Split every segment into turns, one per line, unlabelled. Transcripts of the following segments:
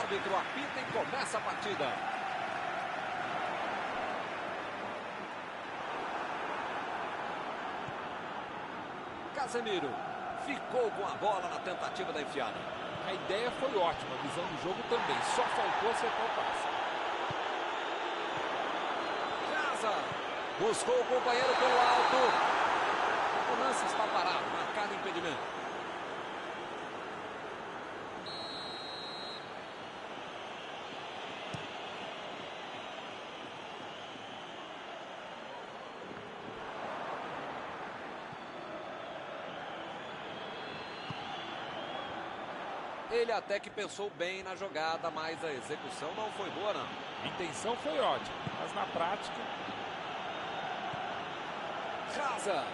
árbitro apita e começa a partida. Casemiro ficou com a bola na tentativa da enfiada.
A ideia foi ótima, a visão do jogo também. Só faltou acertar o passe.
Casa buscou o companheiro pelo alto. O lance está parado, marcado impedimento. Ele até que pensou bem na jogada, mas a execução não foi boa, não.
A intenção foi ótima, mas na prática...
Casa.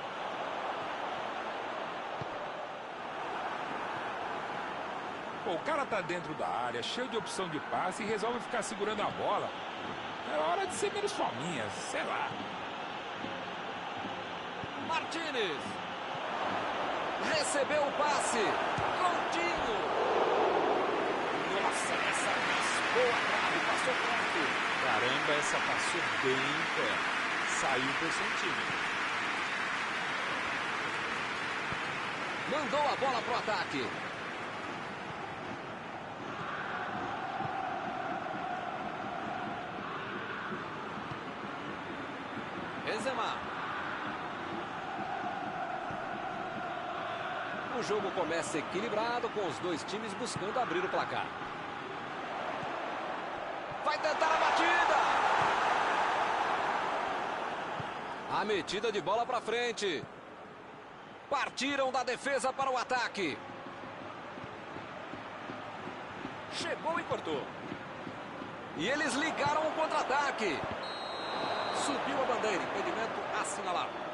Pô, o cara tá dentro da área, cheio de opção de passe e resolve ficar segurando a bola. É hora de ser menos fominha, sei lá.
Martínez. Recebeu o passe. Coutinho. Nossa, essa raspou a trave, passou perto.
Caramba, essa passou bem perto. Saiu por centímetro.
Mandou a bola pro ataque. Benzema. O jogo começa equilibrado, com os dois times buscando abrir o placar. Vai tentar a batida. A metida de bola para frente. Partiram da defesa para o ataque. Chegou e cortou. E eles ligaram o contra-ataque. Subiu a bandeira, impedimento assinalado.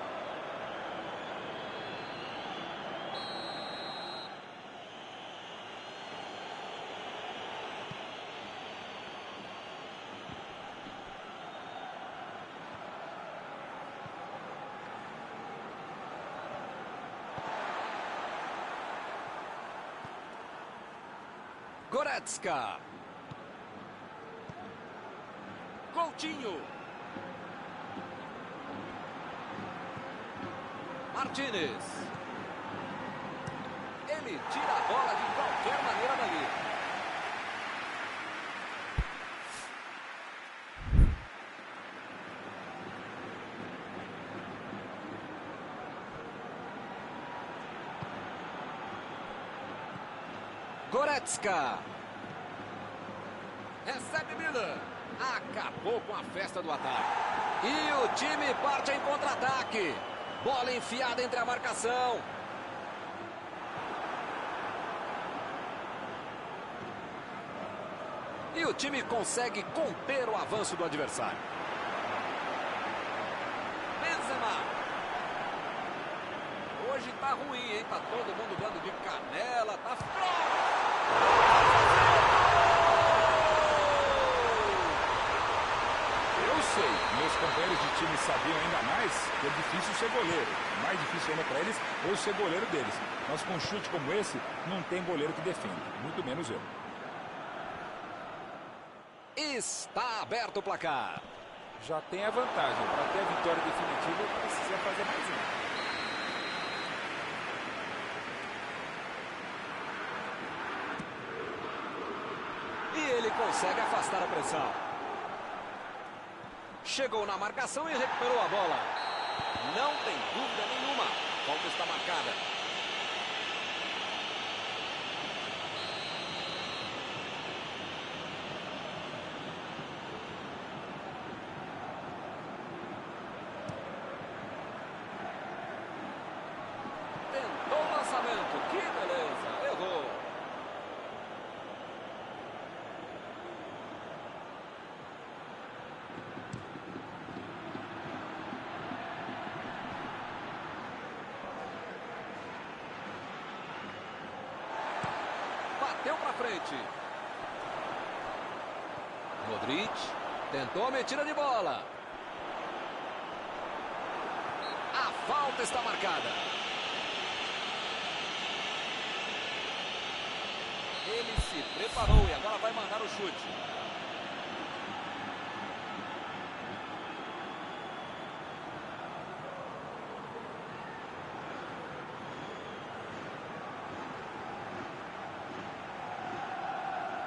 Goretzka. Coutinho. Martínez. Ele tira a bola de qualquer maneira dali. Goretzka. Recebe Miller. Acabou com a festa do ataque. E o time parte em contra-ataque. Bola enfiada entre a marcação. E o time consegue conter o avanço do adversário. Benzema. Hoje tá ruim, hein? Tá todo mundo dando de canela. Tá
Eu sei, meus companheiros de time sabiam ainda mais que é difícil ser goleiro. O mais difícil ainda para eles ou ser goleiro deles. Mas com um chute como esse, não tem goleiro que defenda. Muito menos eu.
Está aberto o placar.
Já tem a vantagem. Para ter a vitória definitiva, precisa fazer mais um.
E ele consegue afastar a pressão. Chegou na marcação e recuperou a bola. Não tem dúvida nenhuma. A falta está marcada. Tentou o lançamento. Que beleza. Errou. Bateu para frente. Modric tentou a metida de bola. A falta está marcada. Ele se preparou e agora vai mandar o chute.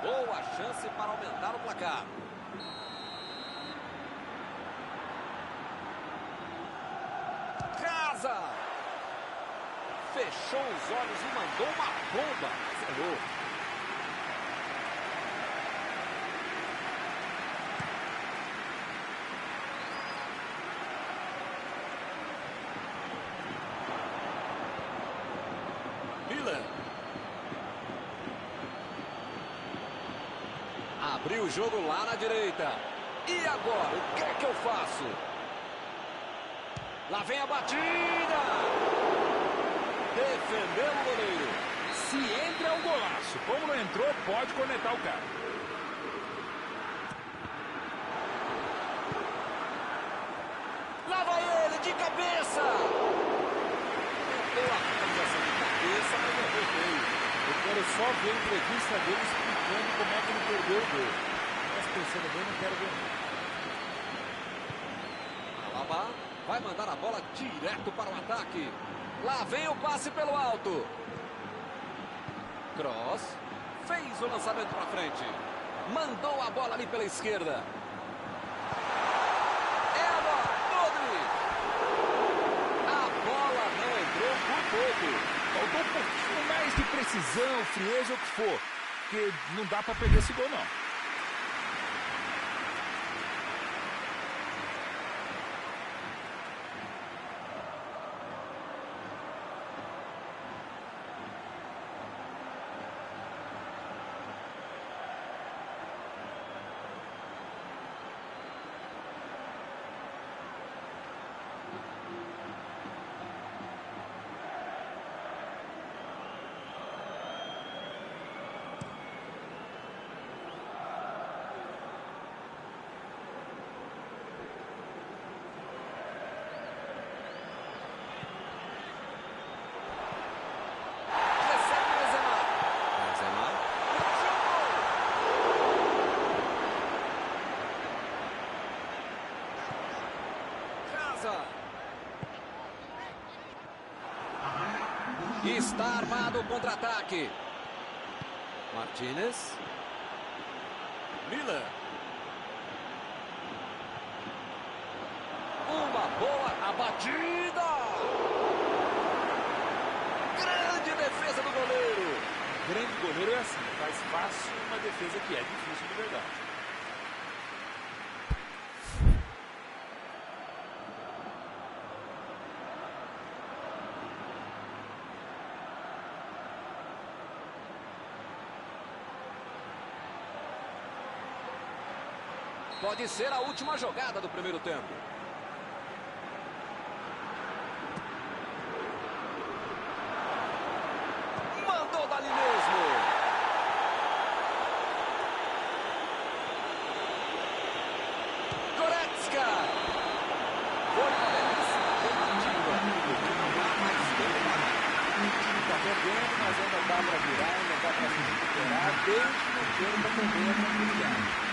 Boa chance para aumentar o placar. Casa! Fechou os olhos e mandou uma bomba. Zerou. Miller. Abriu o jogo lá na direita. E agora, o que é que eu faço? Lá vem a batida! Defendeu o goleiro.
Se entra é um golaço. Como não entrou, pode cornetar o cara.
Lá vai ele, de cabeça! Meteu a finalização de cabeça, mas errou feio.
Eu quero só ver a entrevista dele explicando como é que ele perdeu o gol. Mas pensando bem, não quero ver não.
Alaba vai mandar a bola direto para o ataque. Lá vem o passe pelo alto. Cross. Fez o lançamento para frente. Mandou a bola ali pela esquerda. É agora, Modric. A bola não entrou por pouco.
Faltou um pouquinho mais de precisão, frieza ou o que for. Porque não dá pra perder esse gol, não.
Está armado o contra-ataque. Martínez. Miller. Uma boa abatida. Grande defesa do goleiro.
Grande goleiro é assim, faz fácil uma defesa que é difícil de verdade.
Pode ser a última jogada do primeiro tempo. Mandou dali mesmo. Goretzka. Foi uma belíssima tentativa. Mas bem parado.
O time está perdendo, mas ainda dá para virar, ainda dá para se recuperar, desde que não perca também a tranquilidade.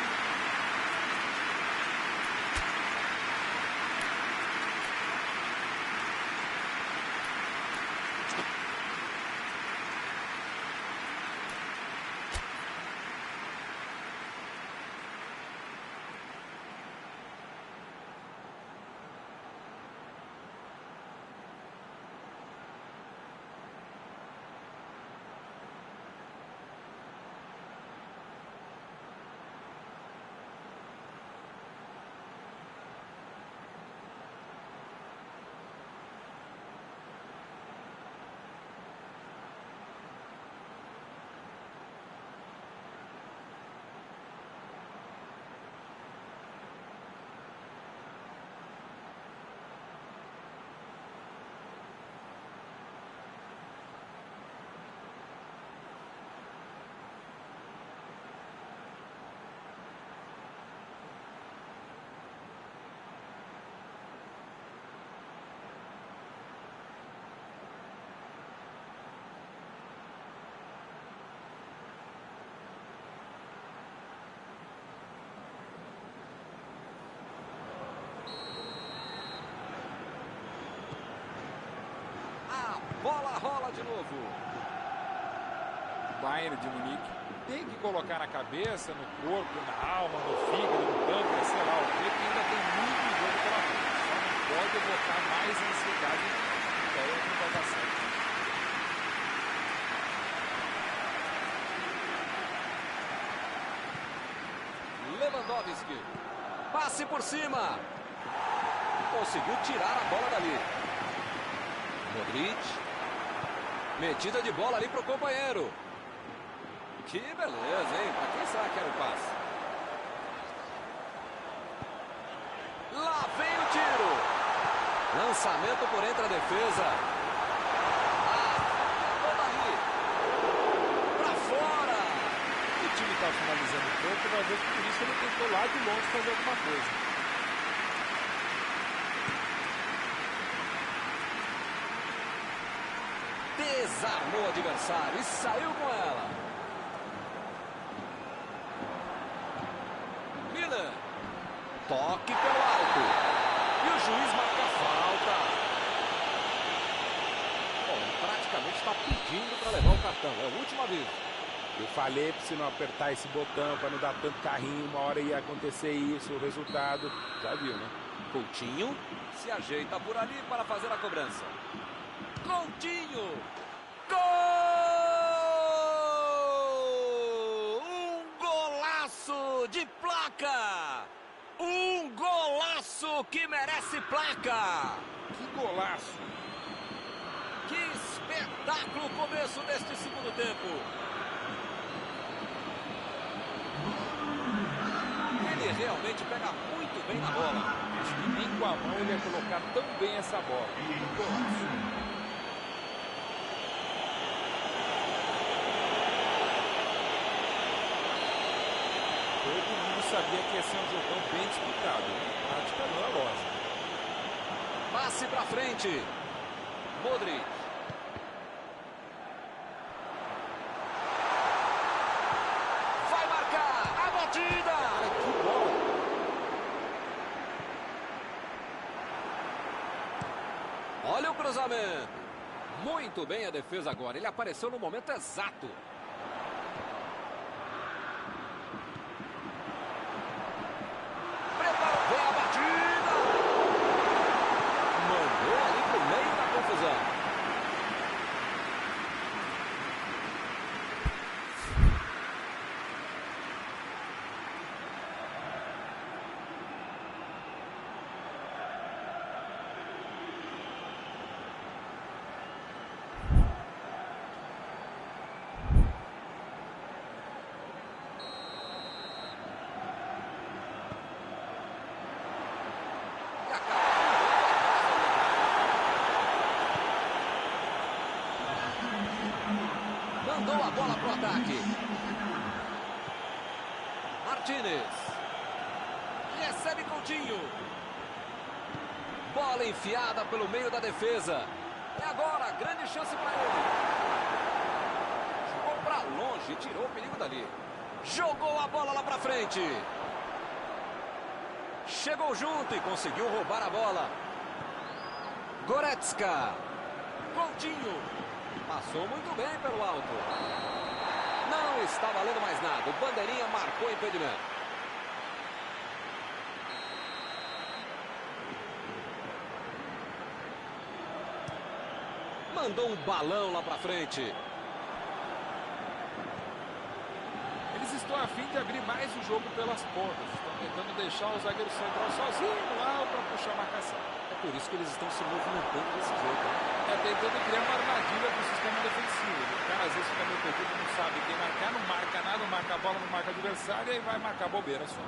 bola rola de novo.
Bayern de Munique tem que colocar na cabeça, no corpo, na alma, no fígado, no pâncreas, sei lá, o que ainda tem muito jogo pela frente. Só não pode botar mais ansiedade, que aí não vai dar certo.
Lewandowski. Passe por cima. Conseguiu tirar a bola dali. Modric. Metida de bola ali para o companheiro. Que beleza, hein? Para quem será que era o passe? Lá vem o tiro. Lançamento por entre a defesa. Toda ali. Para fora.
O time está finalizando o campo, vai ver que por isso ele tentou lá de longe fazer alguma coisa.
Desarmou o adversário e saiu com ela. Miller. Toque pelo alto. E o juiz marca a falta. Bom, ele praticamente está pedindo para levar o cartão. É o último aviso.
Eu falei para você não apertar esse botão, para não dar tanto carrinho. Uma hora ia acontecer isso, o resultado. Já viu, né?
Coutinho se ajeita por ali para fazer a cobrança. Coutinho. Gol! Um golaço de placa! Um golaço que merece placa!
Que golaço!
Que espetáculo o começo deste segundo tempo! Ele realmente pega muito bem na bola.
Acho que nem com a mão ele ia colocar tão bem essa bola. Que golaço! Todo mundo sabia que ia ser um jogão bem disputado. Prática não é lógico.
Passe pra frente. Modric. Vai marcar a batida.
Ai, que bola.
Olha o cruzamento. Muito bem a defesa agora. Ele apareceu no momento exato. Mandou a bola pro ataque. Martínez. Recebe Coutinho. Bola enfiada pelo meio da defesa. É agora, grande chance para ele. Jogou para longe e tirou o perigo dali. Jogou a bola lá para frente. Chegou junto e conseguiu roubar a bola. Goretzka. Coutinho. Passou muito bem pelo alto. Não está valendo mais nada. O bandeirinha marcou o impedimento. Mandou um balão lá pra frente.
Eles estão a fim de abrir mais o jogo pelas pontas. Estão tentando deixar o zagueiro central sozinho lá para puxar a marcação.
É por isso que eles estão se movimentando desse jeito, né?
Tentando criar uma armadilha para o sistema defensivo. O cara às vezes fica meio perdido, não sabe quem marcar, não marca nada, não marca a bola, não marca adversário, e aí vai marcar bobeira só.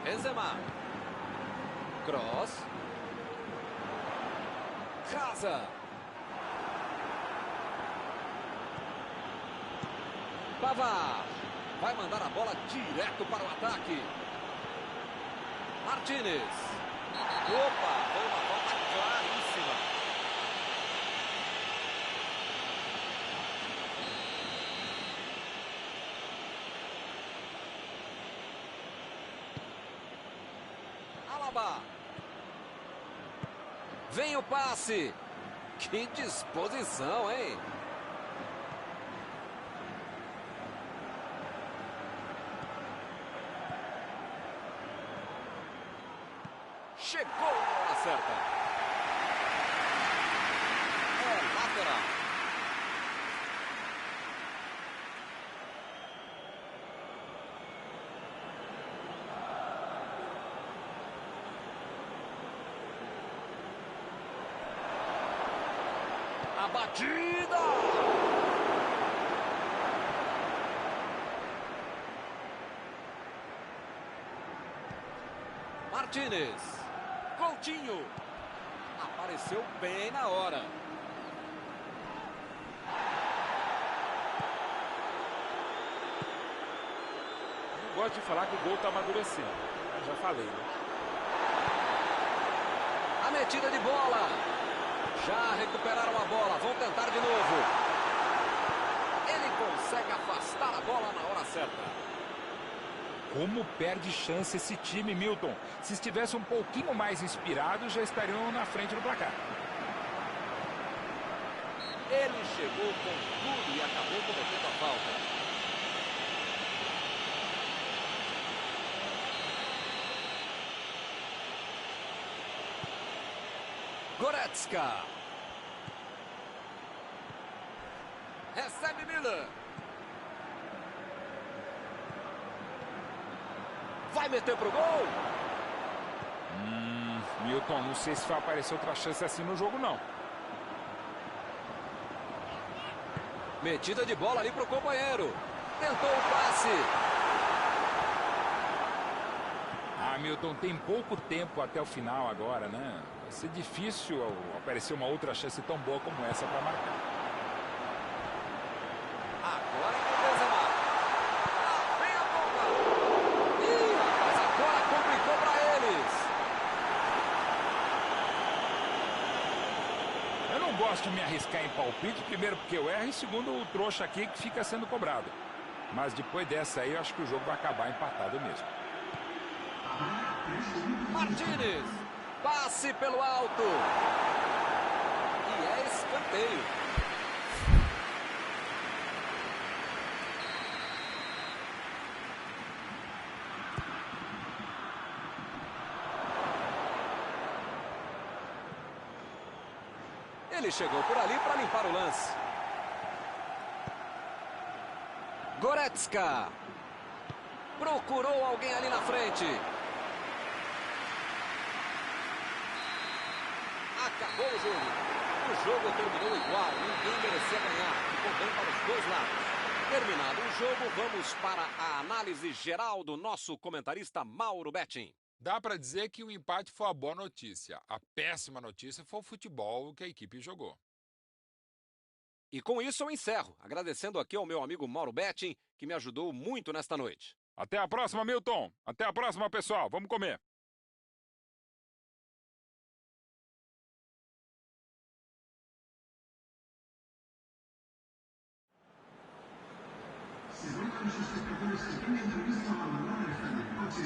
Benzema. Cross. Casa. Pavard. Vai mandar a bola direto para o ataque. Martínez. Opa, foi uma falta claríssima. Alaba. Vem o passe. Que disposição, hein? Chegou na hora certa. É lateral. A batida! Martínez. Coutinho. Apareceu bem na hora.
Não gosto de falar que o gol está amadurecendo. Eu já falei, né?
A metida de bola. Já recuperaram a bola. Vão tentar de novo. Ele consegue afastar a bola na hora certa.
Como perde chance esse time, Milton. Se estivesse um pouquinho mais inspirado, já estariam na frente do placar.
Ele chegou com tudo e acabou cometendo a falta. Goretzka. Recebe Miller. Vai meter pro gol.
Milton, não sei se vai aparecer outra chance assim no jogo, não.
Metida de bola ali pro companheiro. Tentou o passe.
Milton, tem pouco tempo até o final agora, né? Vai ser difícil aparecer uma outra chance tão boa como essa para marcar.
Agora é com o Benzema. Lá vem a bomba. Ih, rapaz, agora complicou para eles.
Eu não gosto de me arriscar em palpite, primeiro porque eu erro e segundo o trouxa aqui que fica sendo cobrado. Mas depois dessa aí, eu acho que o jogo vai acabar empatado mesmo.
Martínez. Passe pelo alto. E é escanteio. Ele chegou por ali para limpar o lance. Goretzka. Procurou alguém ali na frente. Acabou o jogo. O jogo terminou igual. Ninguém merecia ganhar. Ficou bem para os dois lados. Terminado o jogo, vamos para a análise geral do nosso comentarista Mauro Betting.
Dá para dizer que o empate foi a boa notícia. A péssima notícia foi o futebol que a equipe jogou.
E com isso eu encerro, agradecendo aqui ao meu amigo Mauro Betting, que me ajudou muito nesta noite.
Até a próxima, Milton. Até a próxima, pessoal. Vamos comer.
Se notan los espectadores que cambian de vista al abandonar el stand del coche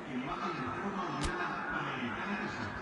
y bajan de la forma adecuada para evitar el desastre.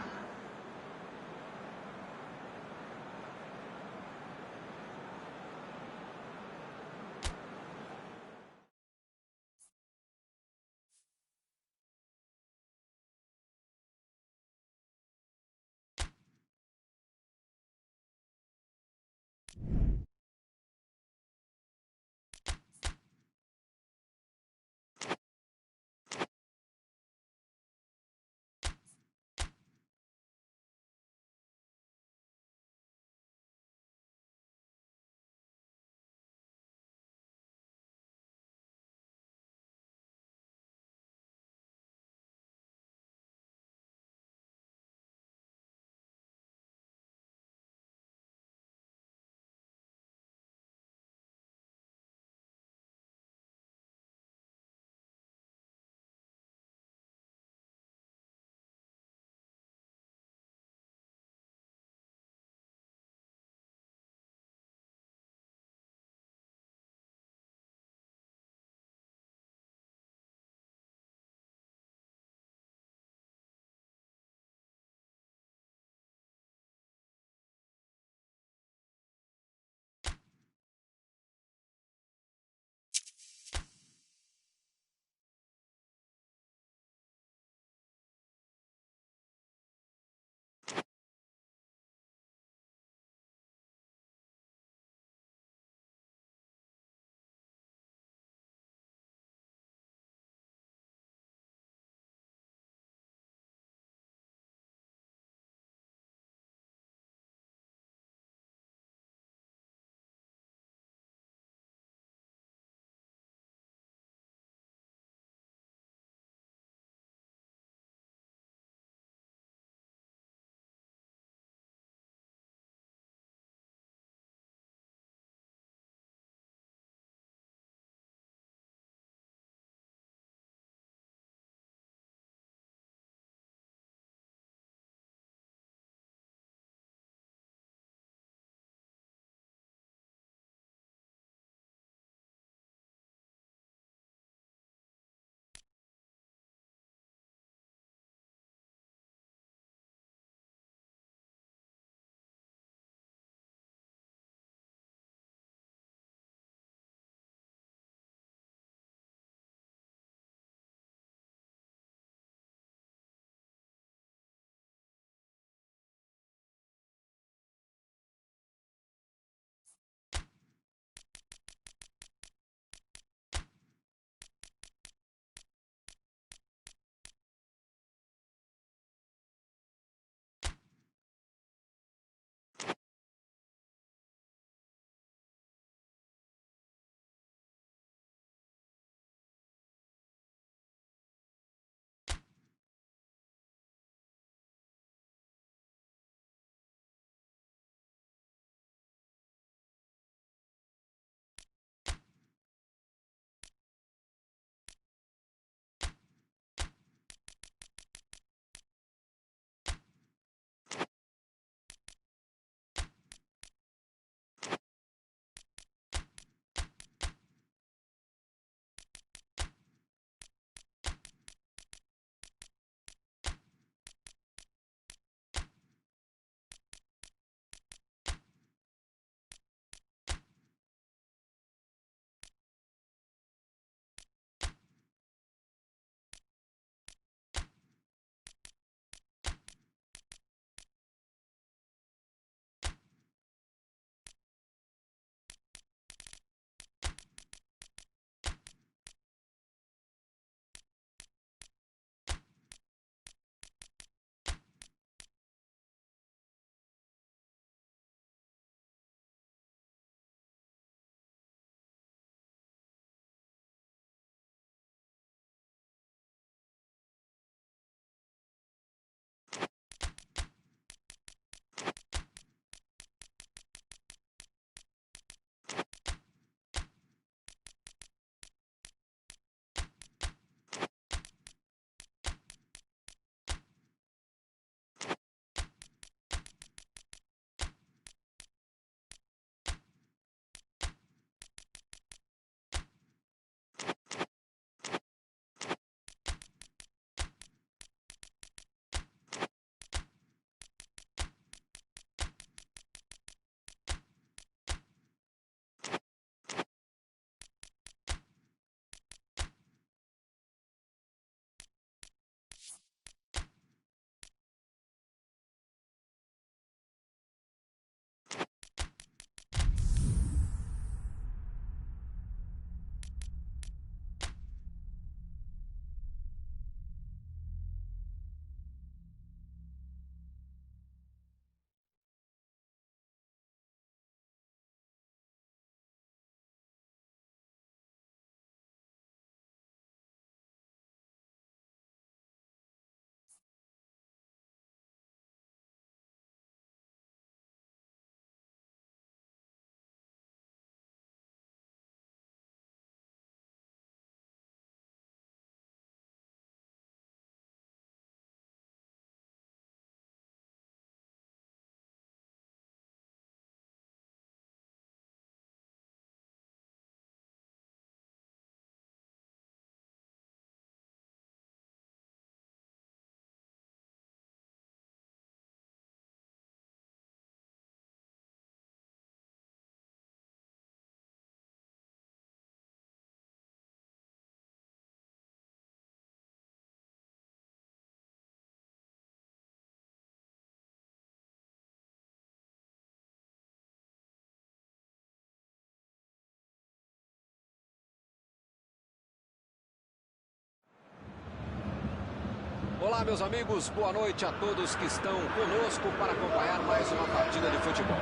Olá, meus amigos, boa noite a todos que estão conosco para acompanhar mais uma partida de futebol.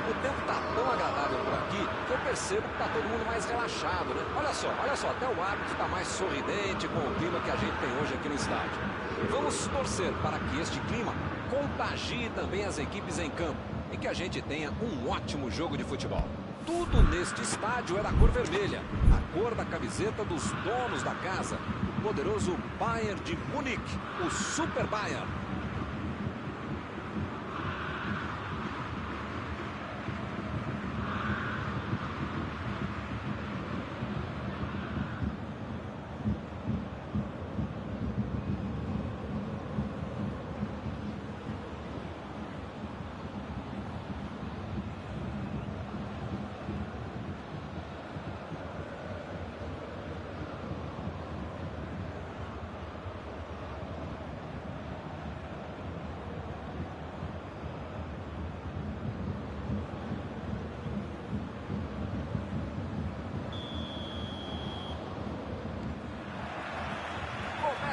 O tempo está tão agradável por aqui que eu percebo que está todo mundo mais relaxado, né? Olha só, até o árbitro está mais sorridente com o clima que a gente tem hoje aqui no estádio. Vamos torcer para que este clima contagie também as equipes em campo e que a gente tenha um ótimo jogo de futebol. Tudo neste estádio é da cor vermelha, a cor da camiseta dos donos da casa, o poderoso Bayern de Munique, o Super Bayern.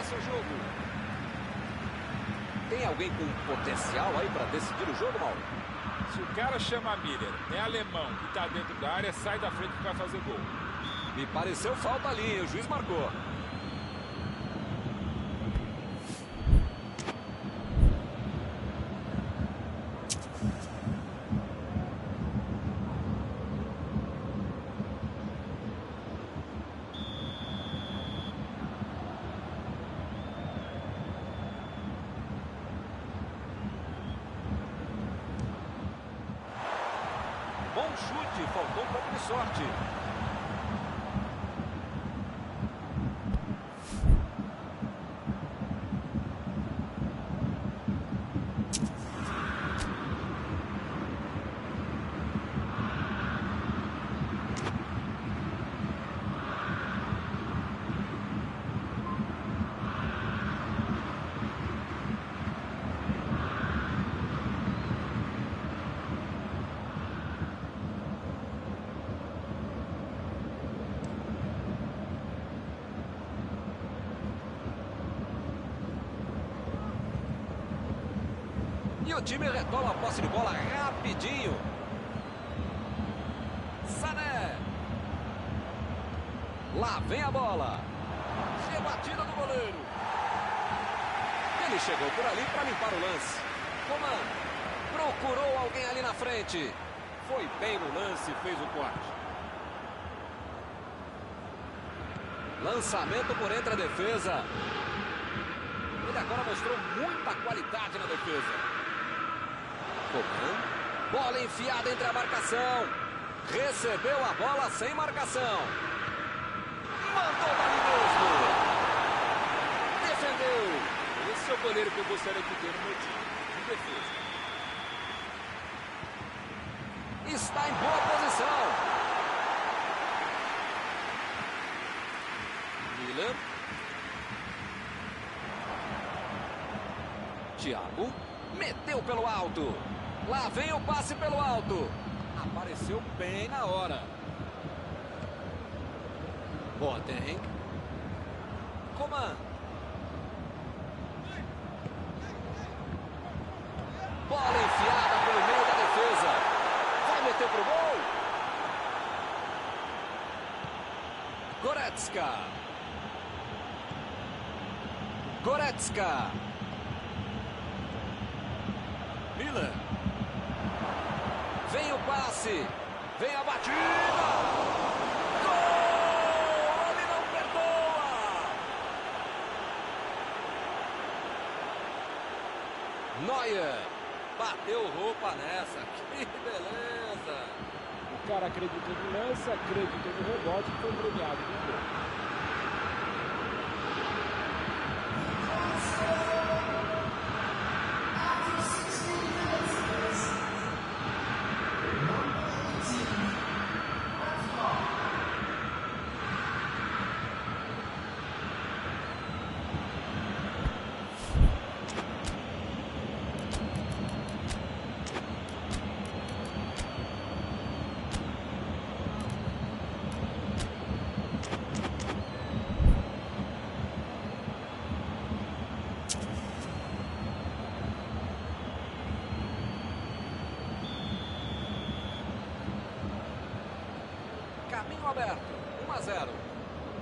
O jogo. Tem alguém com potencial aí para decidir o jogo, Mauro?
Se o cara chama Miller, é alemão e tá dentro da área, sai da frente que vai fazer gol.
Me pareceu falta ali, o juiz marcou. Bom chute, faltou um pouco de sorte. E o time retoma a posse de bola rapidinho. Sané. Lá vem a bola. Rebatida do goleiro. Ele chegou por ali para limpar o lance. Coman procurou alguém ali na frente. Foi bem no lance e fez o corte. Lançamento por entre a defesa. Ele agora mostrou muita qualidade na defesa. Bola enfiada entre a marcação. Recebeu a bola sem marcação. Mandou dali mesmo. Defendeu.
Esse é o goleiro que eu gostaria de ter no meu time, de defesa.
Está em boa posição. Miller. Thiago. Meteu pelo alto. Lá vem o passe pelo alto. Apareceu bem na hora. Boateng. Coman. Bola enfiada pelo meio da defesa. Vai meter pro gol. Goretzka. Goretzka. Miller. Vem o passe. Vem a batida. Gol! Ele não perdoa. Neuer. Bateu roupa nessa. Que beleza.
O cara acreditou no lance, acreditou no rebote e foi premiado no gol.
aberto. 1-0.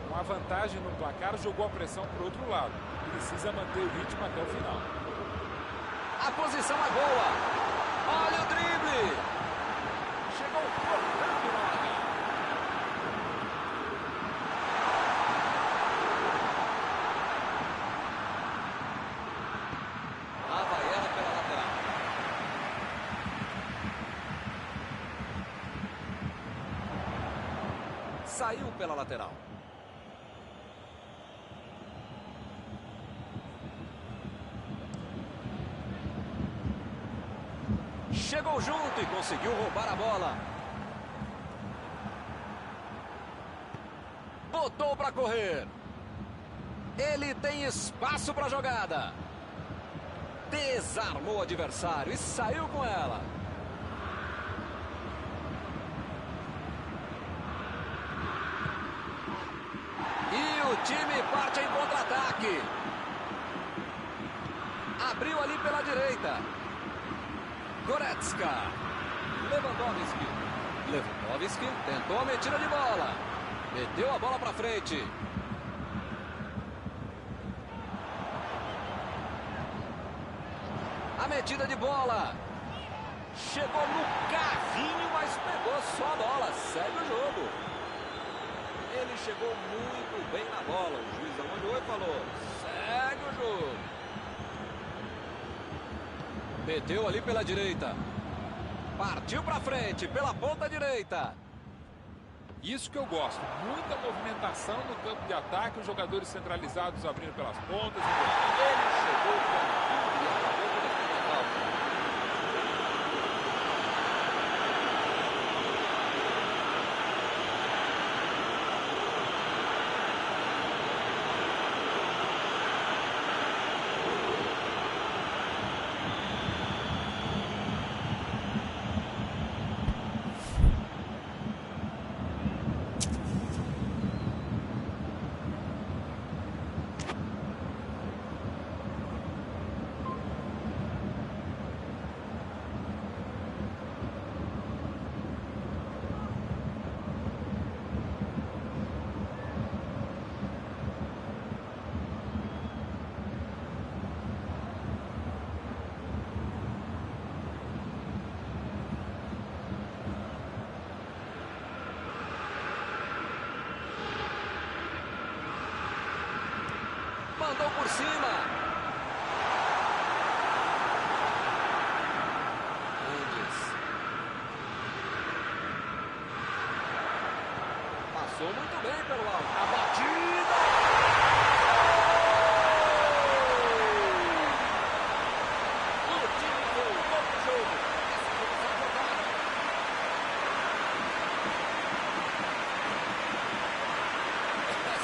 Com a vantagem no placar, jogou a pressão para o outro lado. Precisa manter o ritmo até o final.
A posição é boa. Olha o drible. Chegou cortando na hora. Lá vai ela pela lateral. Saiu pela lateral. Chegou junto e conseguiu roubar a bola. Botou para correr. Ele tem espaço para a jogada. Desarmou o adversário e saiu com ela. E o time parte em contra-ataque. Abriu ali pela direita. Goretzka. Lewandowski tentou a metida de bola. Meteu a bola para frente. A metida de bola. Chegou no carrinho, mas pegou só a bola. Segue o jogo. Ele chegou muito bem na bola. O juiz olhou e falou: segue o jogo. Meteu ali pela direita. Partiu para frente, pela ponta direita.
Isso que eu gosto. Muita movimentação no campo de ataque. Os jogadores centralizados abrindo pelas pontas.
Ele chegou com tudo e acabou com a falta. Mandou por cima. Mendes. Passou muito bem pelo alto. A batida. O time voltou pro jogo. Essa foi a jogada.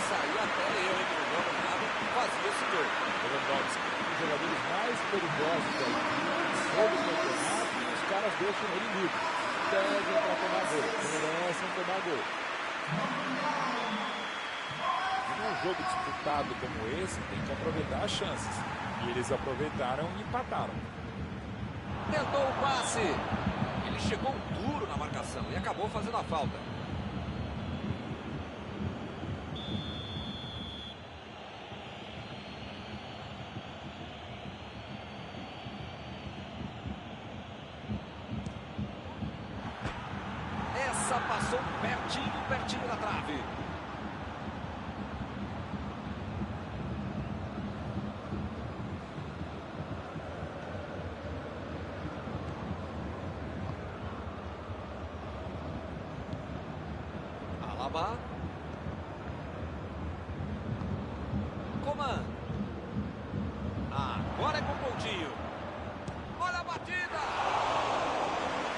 Saiu até eu, hein, que não joga nada. Fazia esse gol.
Lewandowski, um dos jogadores mais perigosos da equipe, sob o campeonato, e os caras deixam ele livre. Pedem para tomar gol, merecem tomar gol. E num jogo disputado como esse, tem que aproveitar as chances. E eles aproveitaram e empataram.
Tentou o passe. Ele chegou duro na marcação e acabou fazendo a falta. Essa passou pertinho da trave. Alaba. Coman. Agora é com o Coutinho. Olha a batida.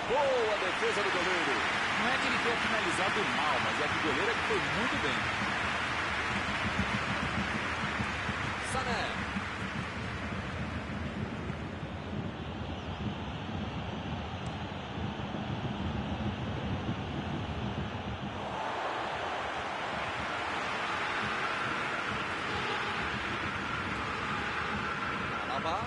Boa defesa do goleiro.
Não é que ele tenha finalizado mal, mas é que o goleiro foi muito bem.
Sané. Alaba.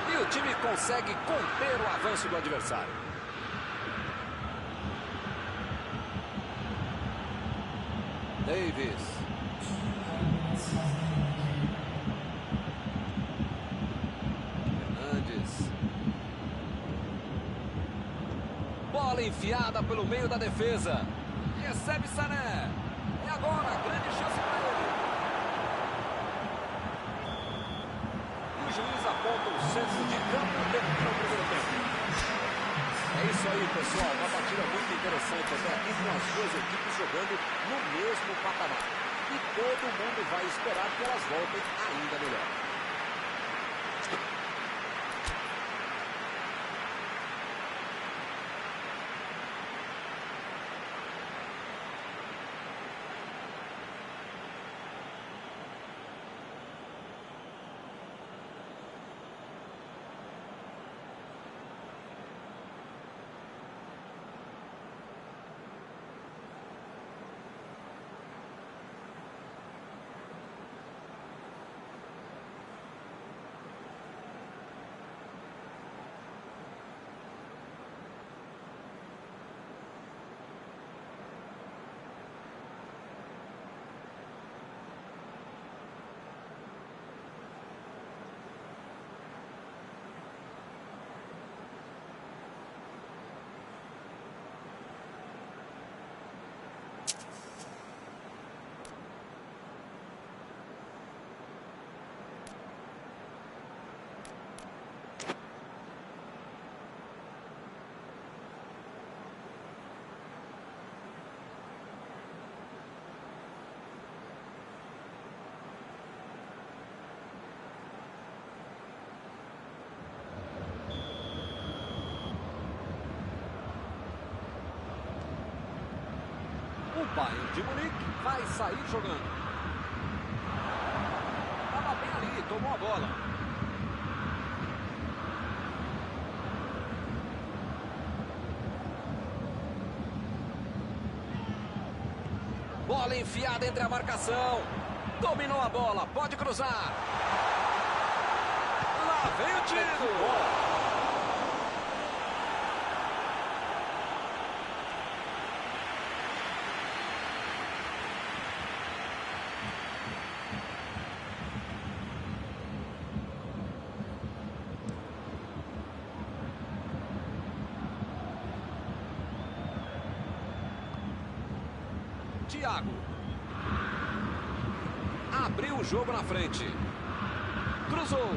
E o time consegue conter o avanço do adversário. Davis. Fernandes. Bola enfiada pelo meio da defesa. Recebe Sané. É agora, grande chance para ele. E o juiz aponta o centro de campo e termina o primeiro tempo. É isso aí, pessoal. Uma partida muito interessante até aqui, com as duas equipes jogando no mesmo patamar. E todo mundo vai esperar que elas voltem ainda melhor. O Bayern de Munique vai sair jogando. Estava bem ali, tomou a bola. Bola enfiada entre a marcação. Dominou a bola, pode cruzar. Lá vem o tiro. Thiago. Abriu o jogo na frente. Cruzou.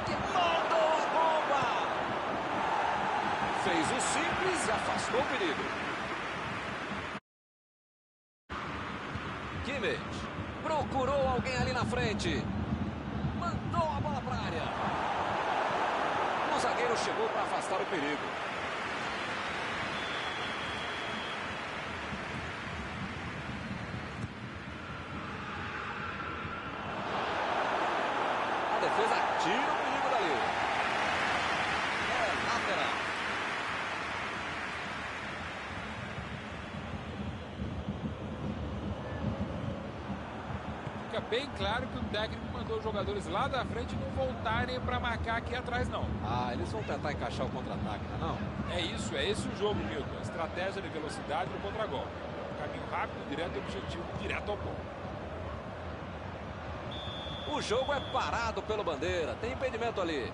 Que mandou a bomba. Fez o simples e afastou o perigo. Kimmich. Procurou alguém ali na frente. Mandou a bola para a área. O zagueiro chegou para afastar o perigo. Defesa tira o perigo dali. É lateral.
Fica bem claro que o técnico mandou os jogadores lá da frente não voltarem para marcar aqui atrás, não.
Ah, eles vão tentar encaixar o contra-ataque, não?
É isso, é esse o jogo, Milton. A estratégia de velocidade no contra-golpe. Caminho rápido, direto ao objetivo, direto ao ponto.
O jogo é parado pelo Bandeira. Tem impedimento ali.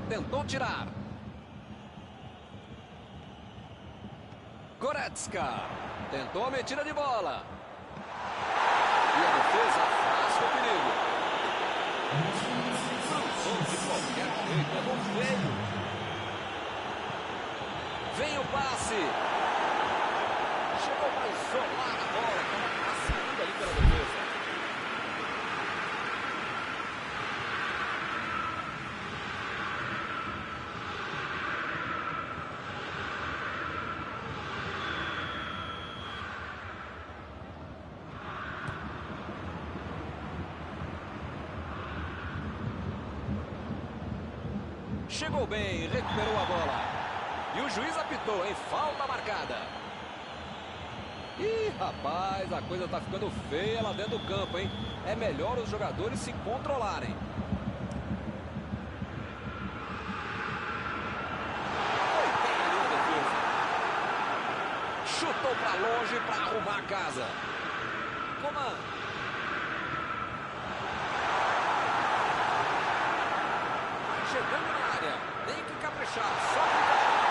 Tentou tirar. Goretzka. Tentou a metida de bola. E a defesa afasta o perigo. Cruzou de qualquer jeito. É bom feio. Vem o passe. Chegou para isolar a bola. Estava passando ali pela defesa. Chegou bem, recuperou a bola. E o juiz apitou, hein? Falta marcada. Ih, rapaz, a coisa tá ficando feia lá dentro do campo, hein? É melhor os jogadores se controlarem. Foi bem ali na defesa. Chutou pra longe pra arrumar a casa. Coman. Chegando na área. Tem que caprichar. Só ficar.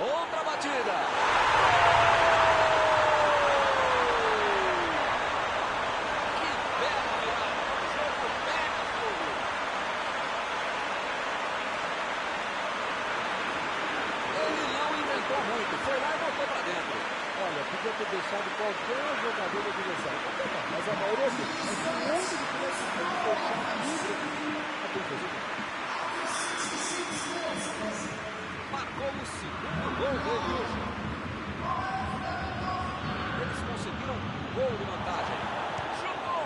Outra batida. Que bela virada. O jogo pega fogo. Ele não inventou muito. Foi lá e botou pra dentro.
Olha, podia ter deixado qualquer jogador do adversário. Mas a maioria deles. Mas o único que vai se deixar livre a defesa.
Marcou o segundo gol dele hoje. Eles conseguiram um gol de vantagem. Chutou!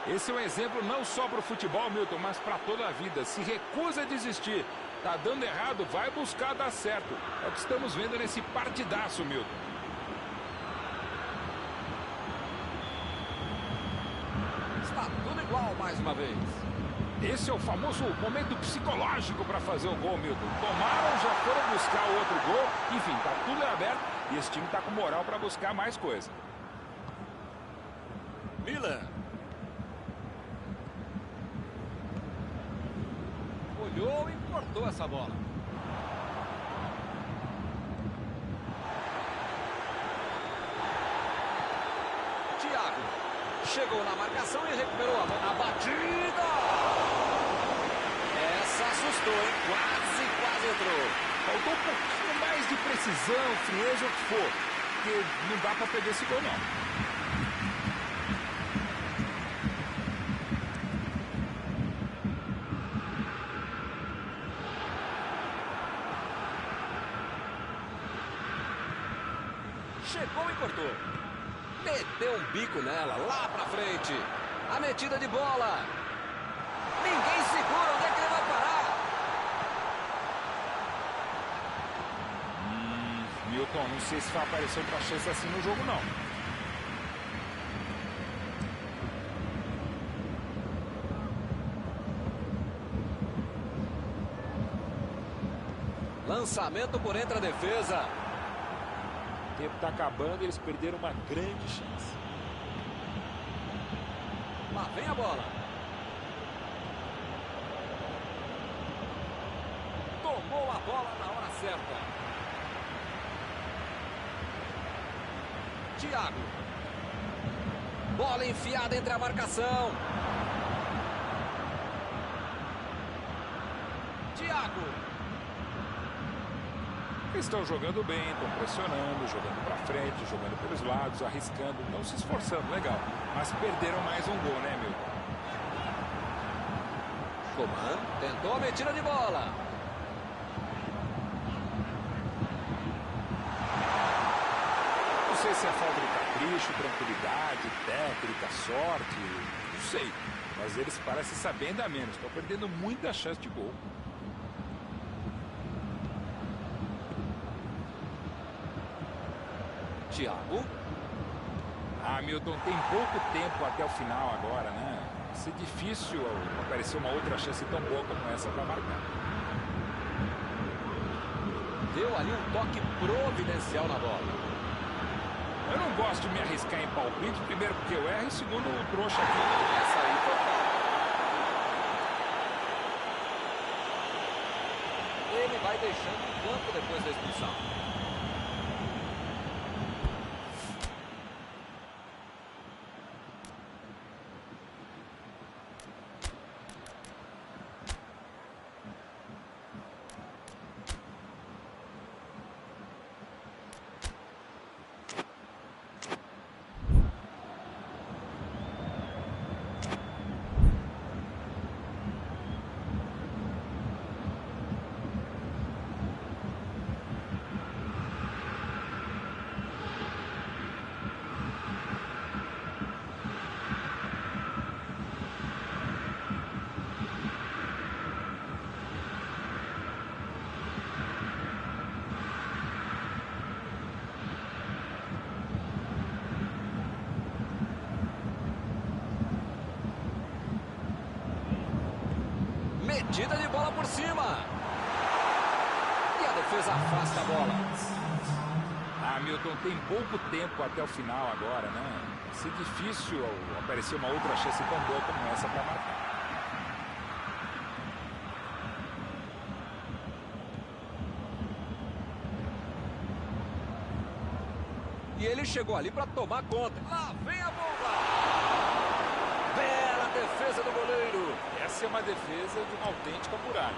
Gol!
Esse é um exemplo não só para o futebol, Milton, mas para toda a vida. Se recusa a desistir, tá dando errado, vai buscar dar certo. É o que estamos vendo nesse partidaço, Milton.
Está tudo igual mais uma vez.
Esse é o famoso momento psicológico para fazer o gol, Milton. Tomaram, já foram buscar o outro gol. Enfim, tá tudo aberto e esse time tá com moral para buscar mais coisa.
Milan. Olhou e cortou essa bola. Thiago. Chegou na marcação e recuperou a bola. A batida! Essa assustou, hein? Quase entrou.
Faltou um pouquinho mais de precisão, frieza, o que for. Porque não dá para perder esse gol, não.
Chegou e cortou. Meteu um bico nela, lá pra frente. A metida de bola. Ninguém segura, onde é que ele vai parar?
Milton, não sei se vai aparecer outra chance assim no jogo, não.
Lançamento por entre a defesa.
O tempo está acabando e eles perderam uma grande chance.
Lá vem a bola. Tomou a bola na hora certa. Thiago. Bola enfiada entre a marcação. Thiago.
Eles estão jogando bem, estão pressionando, jogando para frente, jogando pelos lados, arriscando, não se esforçando, legal. Mas perderam mais um gol, né, Milton?
Coman tentou a metida de bola.
Não sei se é falta de capricho, tranquilidade, técnica, sorte, não sei. Mas eles parecem saber ainda menos, estão perdendo muita chance de gol.
Thiago.
Milton, tem pouco tempo até o final agora, né? Vai ser difícil aparecer uma outra chance tão boa como essa para marcar.
Deu ali um toque providencial na bola.
Eu não gosto de me arriscar em palpite, primeiro porque eu erro e segundo o trouxa aqui.
Essa aí foi falta. Ele vai deixando o campo depois da expulsão. Metida de bola por cima. E a defesa afasta a bola.
Hamilton tem pouco tempo até o final agora, né? Vai ser difícil aparecer uma outra chance tão boa como essa para marcar.
E ele chegou ali para tomar conta. Lá vem a bomba. Bela defesa do goleiro.
Essa é uma defesa de uma autêntica muralha.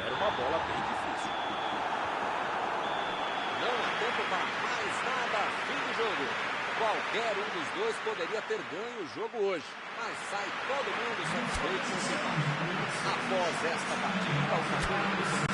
Era uma bola bem difícil.
Não há tempo para mais nada. Fim do jogo. Qualquer um dos dois poderia ter ganho o jogo hoje. Mas sai todo mundo satisfeito e simpático. Após esta partida, o campeão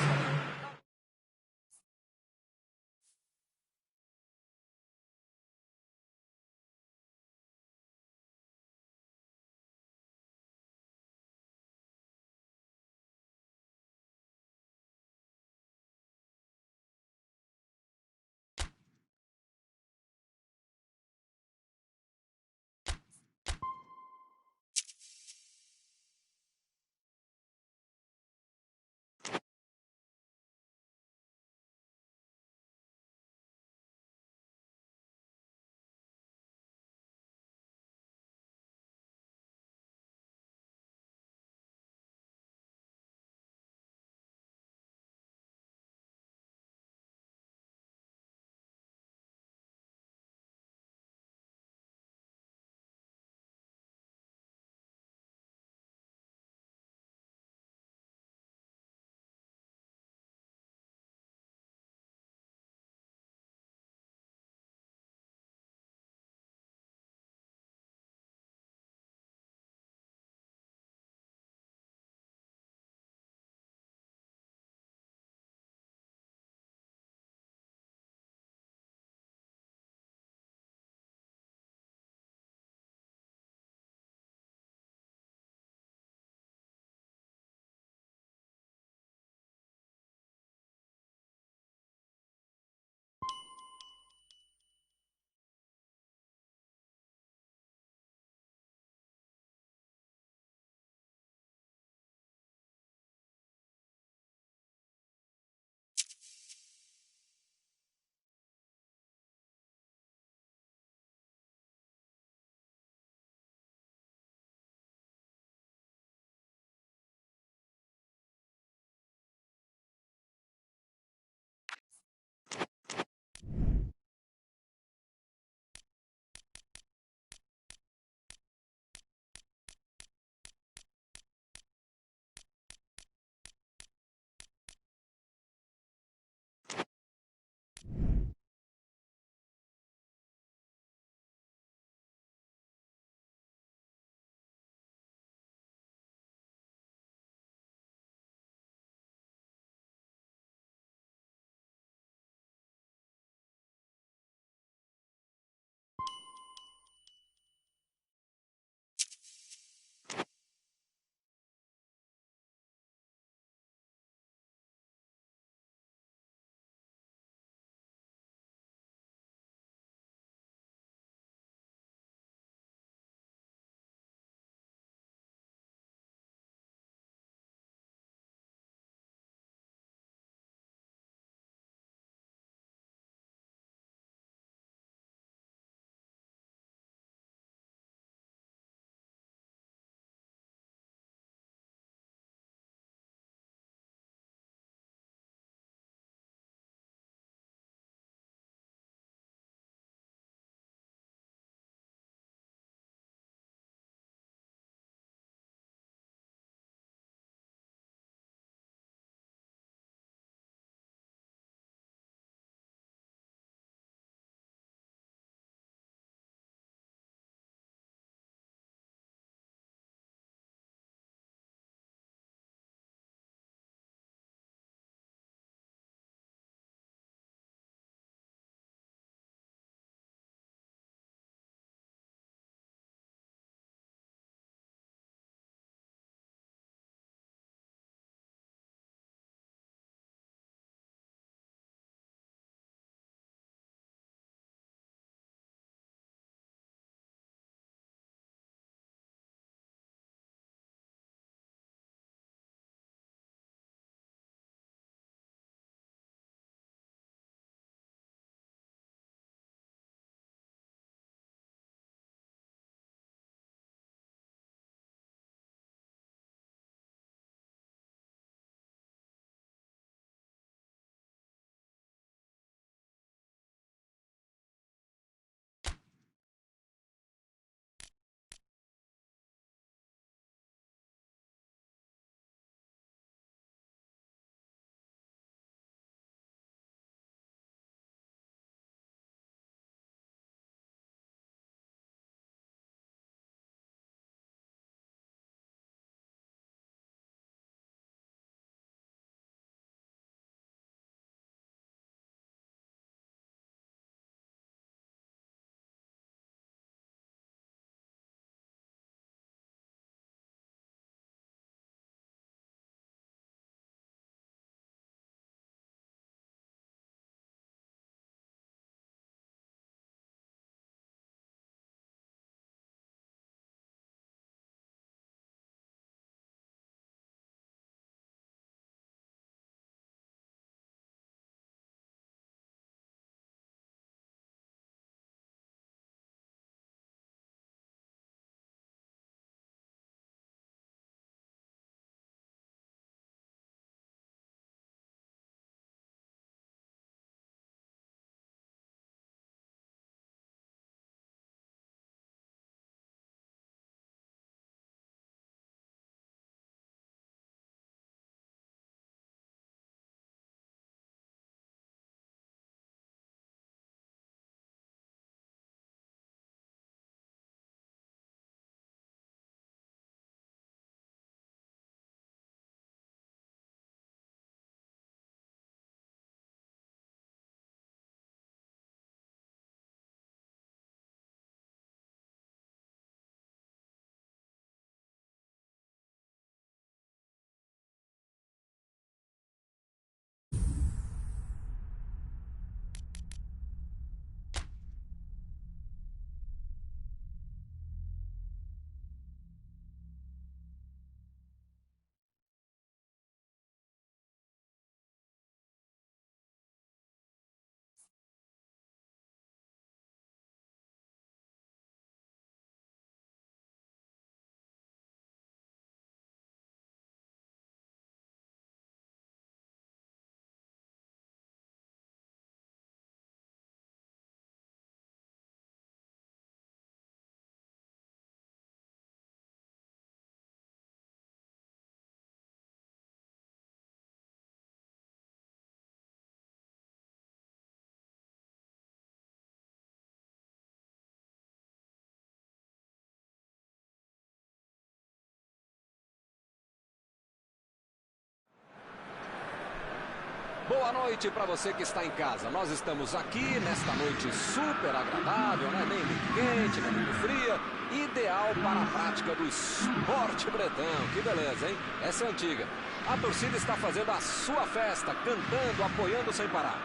Boa noite para você que está em casa. Nós estamos aqui nesta noite super agradável, né? Nem muito quente, nem muito fria. Ideal para a prática do esporte bretão. Que beleza, hein? Essa é antiga. A torcida está fazendo a sua festa, cantando, apoiando sem parar.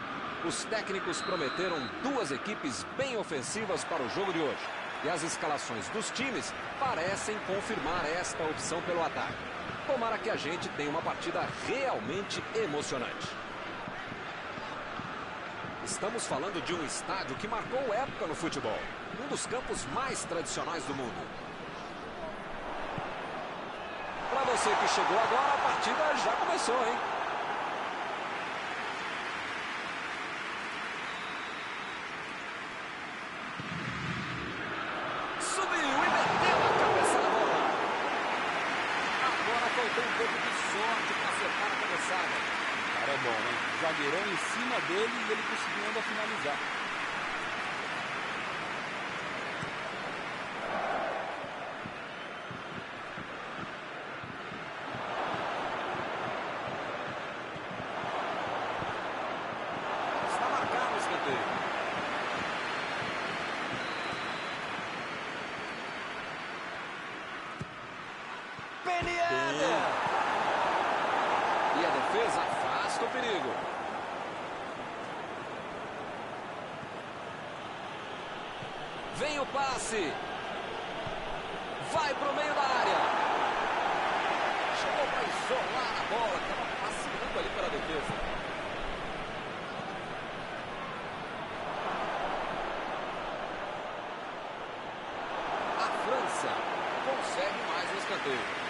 Os técnicos prometeram duas equipes bem ofensivas para o jogo de hoje. E as escalações dos times parecem confirmar esta opção pelo ataque. Tomara que a gente tenha uma partida realmente emocionante. Estamos falando de um estádio que marcou época no futebol. Um dos campos mais tradicionais do mundo. Para você que chegou agora, a partida já começou, hein? Subiu e meteu a cabeça na bola. Agora faltou um pouco de sorte para acertar a cabeçada.
Cara, é bom, hein? Zagueirão em cima dele e ele conseguiu ainda finalizar.
Está marcado o escanteio. Penieda! E a defesa afasta o perigo. Vem o passe. Vai para o meio da área. Chegou para isolar a bola. Estava passeando ali pela defesa. A França consegue mais um escanteio.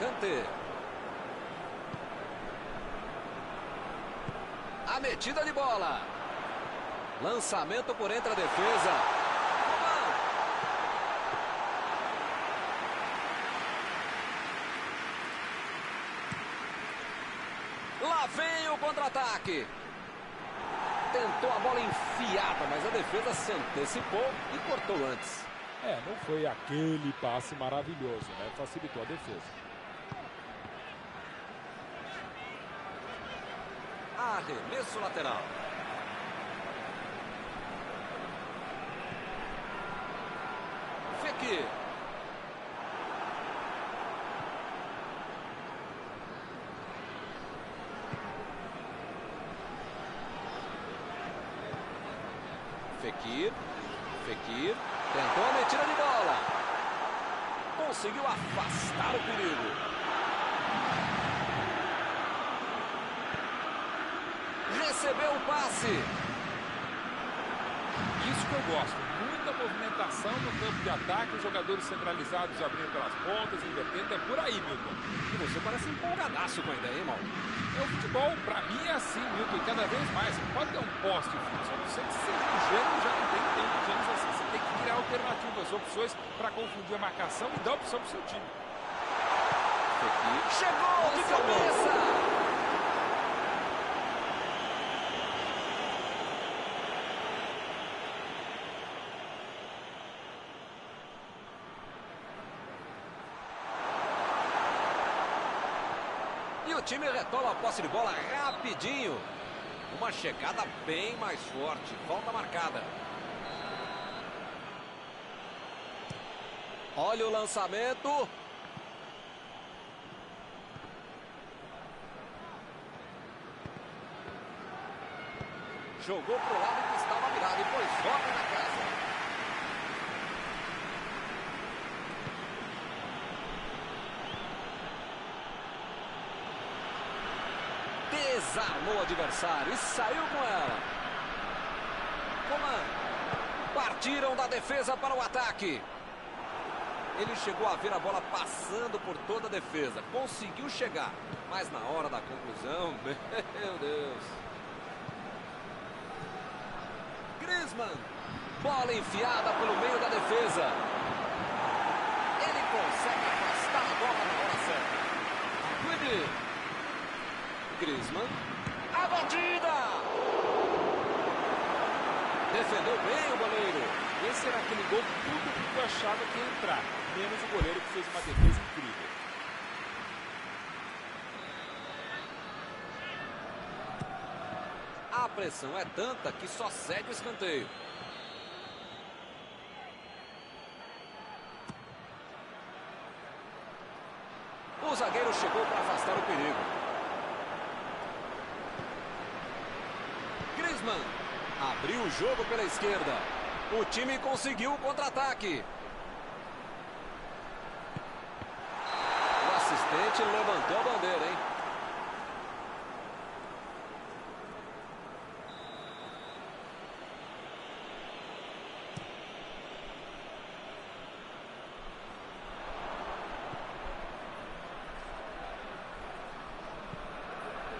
Kanté. A metida de bola. Lançamento por entre a defesa. Lá vem o contra-ataque. Tentou a bola enfiada, mas a defesa se antecipou e cortou antes.
Não foi aquele passe maravilhoso, né? Facilitou a defesa.
Arremesso lateral. Fekir. Fekir. Tentou a metida de bola. Conseguiu afastar o perigo. Recebeu o passe.
Isso que eu gosto. Muita movimentação no campo de ataque. Os jogadores centralizados abrindo pelas pontas, invertendo. É por aí, Milton.
E você parece empolgadaço com a ideia, hein, Mauro?
O futebol, pra mim, é assim, Milton. E cada vez mais. Você não pode ter um poste fixo. Você seja um gênio, já não tem tempo de gênios assim. Você tem que criar alternativas, opções para confundir a marcação e dar opção pro seu time.
Fekir. Chegou de cabeça! E o time retoma a posse de bola rapidinho. Uma chegada bem mais forte. Falta marcada. Olha o lançamento. Jogou pro lado que estava virado e pôs ordem na casa. Desarmou o adversário e saiu com ela. Coman. Partiram da defesa para o ataque. Ele chegou a ver a bola passando por toda a defesa. Conseguiu chegar. Mas na hora da conclusão, meu Deus. Griezmann. Bola enfiada pelo meio da defesa. Ele consegue afastar a bola na hora certa. Griezmann. A batida! Defendeu bem o goleiro.
Esse era aquele gol que todo mundo achava que ia entrar, menos o goleiro que fez uma defesa incrível.
A pressão é tanta que só cede o escanteio. O zagueiro chegou para afastar o perigo. Griezmann abriu o jogo pela esquerda. O time conseguiu o contra-ataque. O assistente levantou a bandeira, hein?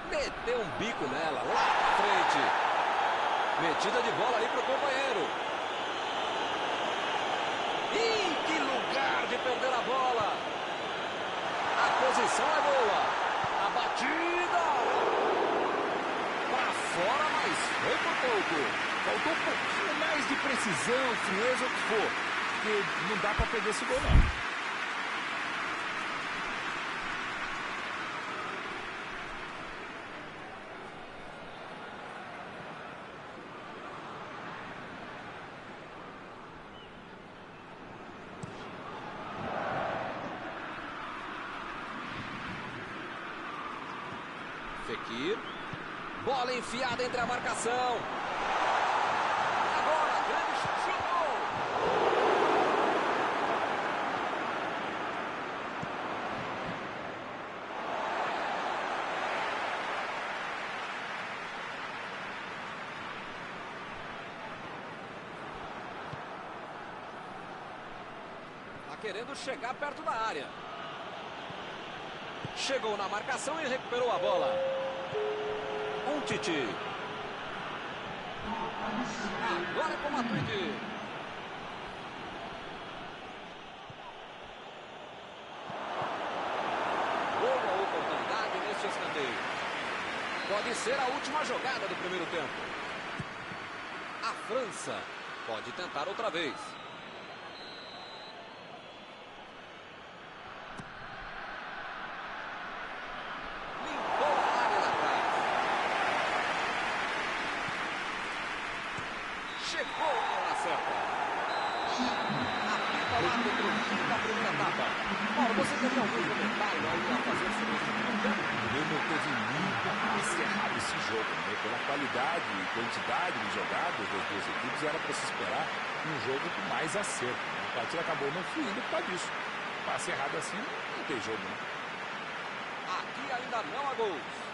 Meteu um bico nela, lá na frente. Metida de bola ali para o companheiro. Ih, que lugar de perder a bola. A posição é boa. A batida. Para fora, mas foi por pouco.
Faltou um pouquinho mais de precisão, frieza ou o que for. Porque não dá para perder esse gol, não.
Fekir. Bola enfiada entre a marcação. Agora, grande chutou. Tá querendo chegar perto da área. Chegou na marcação e recuperou a bola. Titi. Agora com o Matuidi. Boa oportunidade neste escanteio. Pode ser a última jogada do primeiro tempo. A França pode tentar outra vez. Chegou na hora certa. Apita o árbitro da primeira etapa. Mauro, você tem algum comentário aí a fazer sobre esse primeiro tempo?
Não teve muito passe errado esse jogo, né? Pela qualidade e quantidade de jogadas das duas equipes, era para se esperar um jogo com mais acerto. Né? A partida acabou não fluindo por causa disso. Passe errado assim, não tem jogo, né?
Aqui ainda não há gols.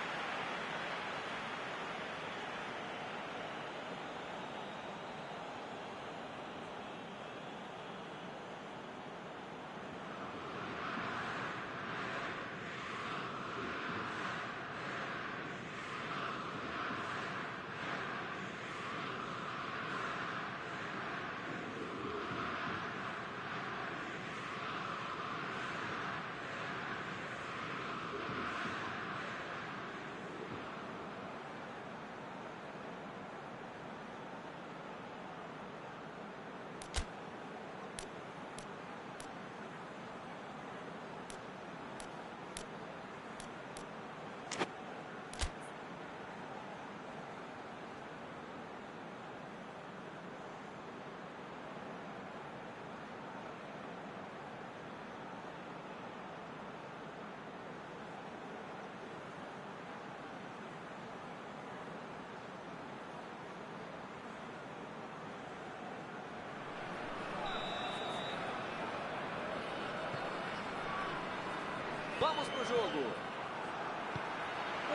Vamos pro jogo.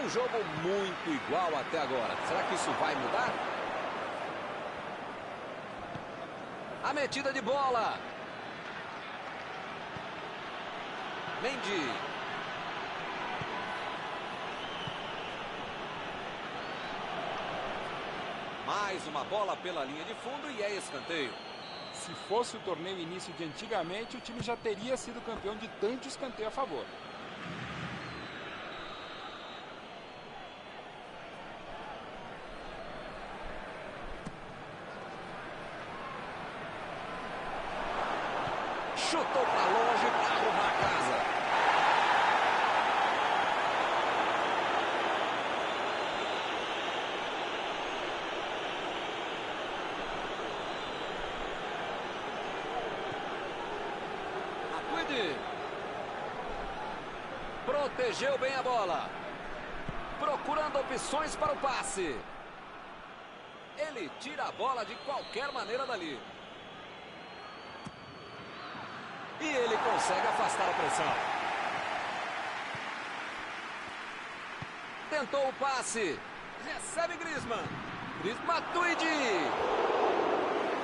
Um jogo muito igual até agora. Será que isso vai mudar? A metida de bola. Mendy. Mais uma bola pela linha de fundo e é escanteio.
Se fosse o torneio início de antigamente, o time já teria sido campeão de tanto escanteio a favor.
Chutou para longe para arrumar a casa. Matuidi. Protegeu bem a bola. Procurando opções para o passe. Ele tira a bola de qualquer maneira dali. E ele consegue afastar a pressão. Tentou o passe. Recebe Griezmann. Matuidi.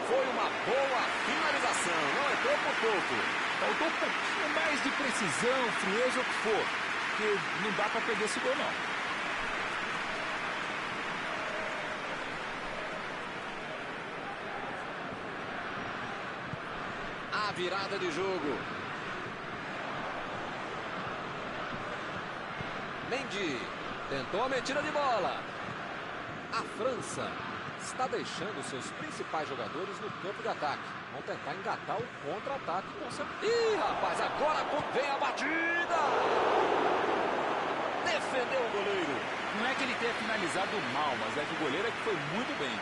Foi uma boa finalização. Não entrou por pouco.
Faltou um pouquinho mais de precisão, frieza, o que for. Porque não dá para perder esse gol, não.
A virada de jogo. Mendy tentou a metida de bola. A França está deixando seus principais jogadores no campo de ataque. Vão tentar engatar o contra-ataque com seu... Ih, rapaz, agora vem a batida. Defendeu o goleiro.
Não é que ele tenha finalizado mal, mas é que o goleiro é que foi muito bem.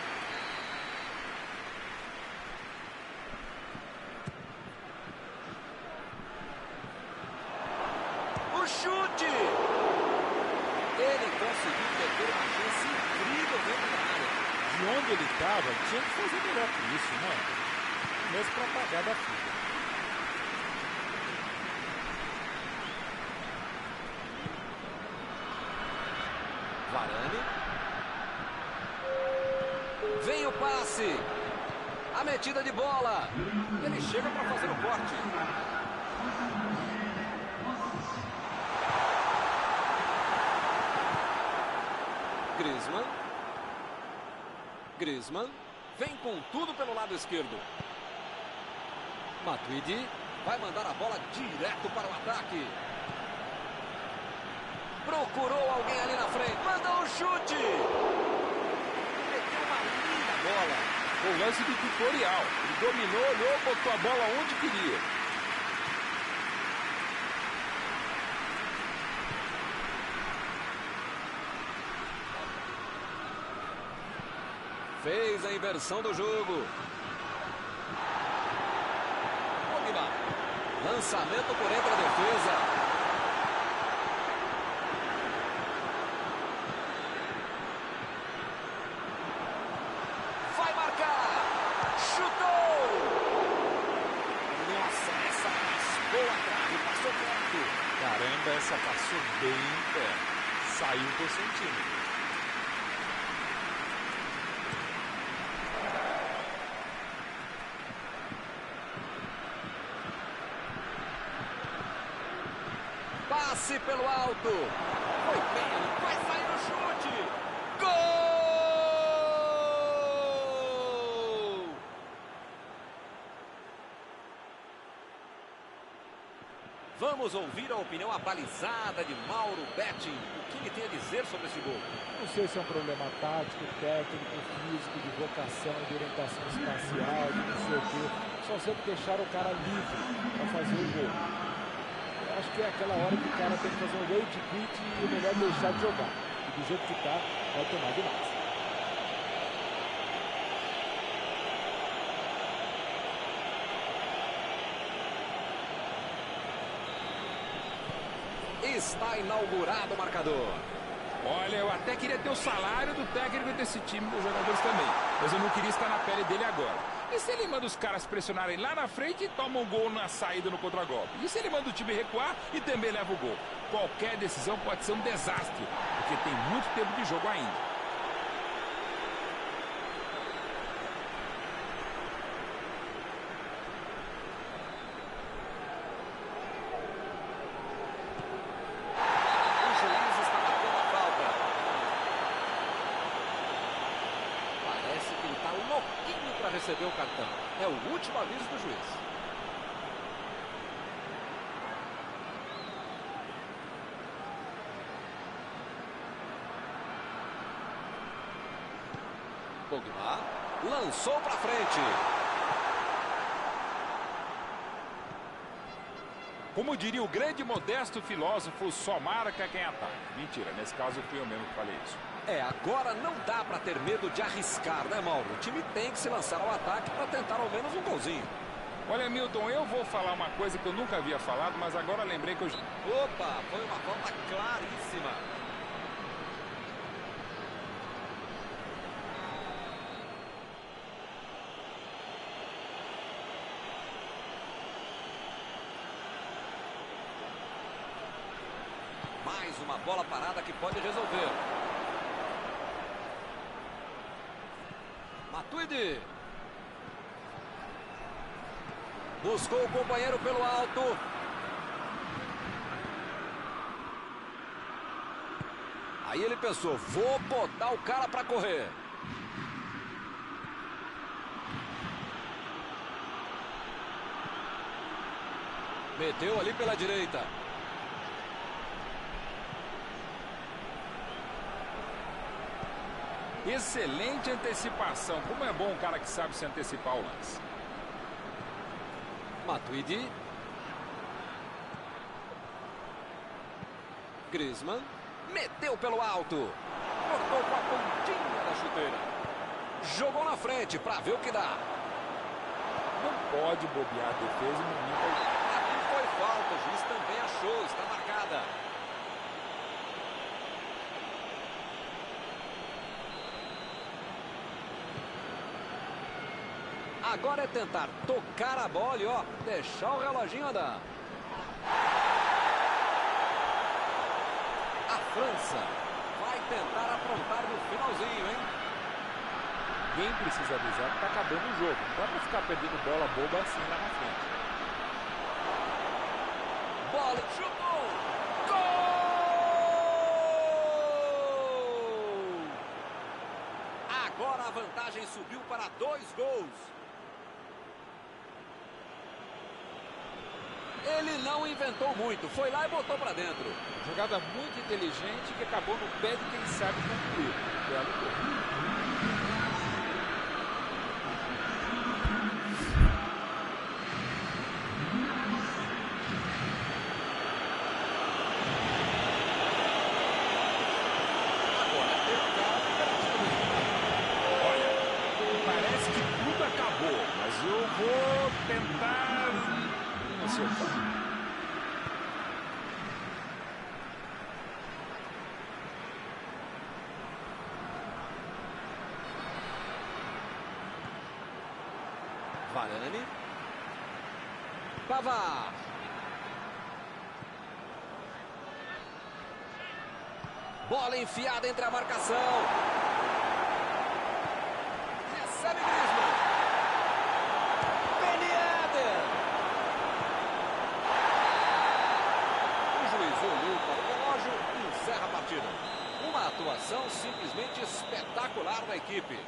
Chute! Ele conseguiu meter uma chance incrível dentro da área.
De onde ele estava, tinha que fazer melhor que isso, né? Mesmo para pagar da fita.
Varane. Vem o passe. A metida de bola. Ele chega para fazer o corte. Griezmann vem com tudo pelo lado esquerdo. Matuidi vai mandar a bola direto para o ataque. Procurou alguém ali na frente. Mandou um chute. Meteu uma linda bola.
Foi um lance de tutorial. Ele dominou, olhou, botou a bola onde queria.
Fez a inversão do jogo. Pogba. Lançamento por entre a defesa. Vai marcar. Chutou. Nossa, essa raspou a trave. Passou perto.
Caramba, essa passou bem perto. Saiu por centímetro.
Passe pelo alto. Foi bem, vai sair o chute. Gol! Vamos ouvir a opinião abalizada de Mauro Betting. O que ele tem a dizer sobre esse gol?
Não sei se é um problema tático, técnico, físico, de vocação, de orientação espacial, de não sei o quê. Só sei que deixaram o cara livre para fazer o gol. Acho que é aquela hora que o cara tem que fazer um rage quit e é melhor deixar de jogar. E do jeito que tá, vai tomar demais.
Está inaugurado o marcador.
Olha, eu até queria ter o salário do técnico desse time, dos jogadores também. Mas eu não queria estar na pele dele agora. E se ele manda os caras pressionarem lá na frente e toma um gol na saída no contragolpe? E se ele manda o time recuar e também leva o gol? Qualquer decisão pode ser um desastre, porque tem muito tempo de jogo ainda.
Recebeu o cartão. É o último aviso do juiz. Pogba lançou para frente.
Como diria o grande modesto filósofo, só marca quem ataca. Mentira, nesse caso fui eu mesmo que falei isso.
Agora não dá para ter medo de arriscar, né, Mauro? O time tem que se lançar ao ataque para tentar ao menos um golzinho.
Olha, Milton, eu vou falar uma coisa que eu nunca havia falado, mas agora lembrei que eu...
Opa, foi uma falta claríssima. Mais uma bola parada que pode resolver. Matuidi. Buscou o companheiro pelo alto. Aí ele pensou, vou botar o cara para correr. Meteu ali pela direita.
Excelente antecipação. Como é bom um cara que sabe se antecipar o lance.
Matuidi. Griezmann. Meteu pelo alto. Cortou com a pontinha da chuteira. Jogou na frente para ver o que dá.
Não pode bobear a defesa no momento.
Aqui foi falta. O juiz também achou. Está marcada. Agora é tentar tocar a bola e, ó, deixar o reloginho andar. A França vai tentar aprontar no finalzinho, hein?
Ninguém precisa avisar que tá acabando o jogo. Não dá pra ficar perdendo bola boba assim lá na frente.
Bola, chutou! Gol! Agora a vantagem subiu para 2 gols. Ele não inventou muito, foi lá e botou para dentro.
Jogada muito inteligente que acabou no pé de quem sabe concluir. Belo gol.
Olha, parece que tudo acabou, mas eu vou tentar acertar.
Varane. Pavard. Bola enfiada entre a marcação. Recebe Griezmann. Ben Yedder. O juiz olhou para o relógio e encerra a partida. Uma atuação simplesmente espetacular da equipe.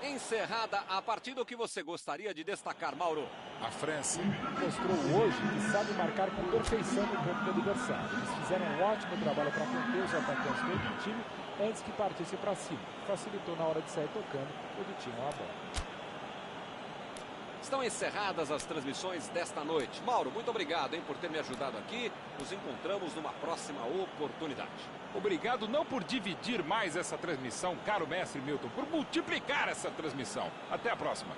Encerrada a partida, o que você gostaria de destacar, Mauro?
A França
Mostrou hoje que sabe marcar com perfeição no campo do adversário. Eles fizeram um ótimo trabalho para conter os atacantes do outro time antes que partisse para cima. Facilitou na hora de sair tocando quando tinham a bola.
Estão encerradas as transmissões desta noite. Mauro, muito obrigado, hein, por ter me ajudado aqui. Nos encontramos numa próxima oportunidade.
Obrigado não por dividir mais essa transmissão, caro mestre Milton, por multiplicar essa transmissão. Até a próxima.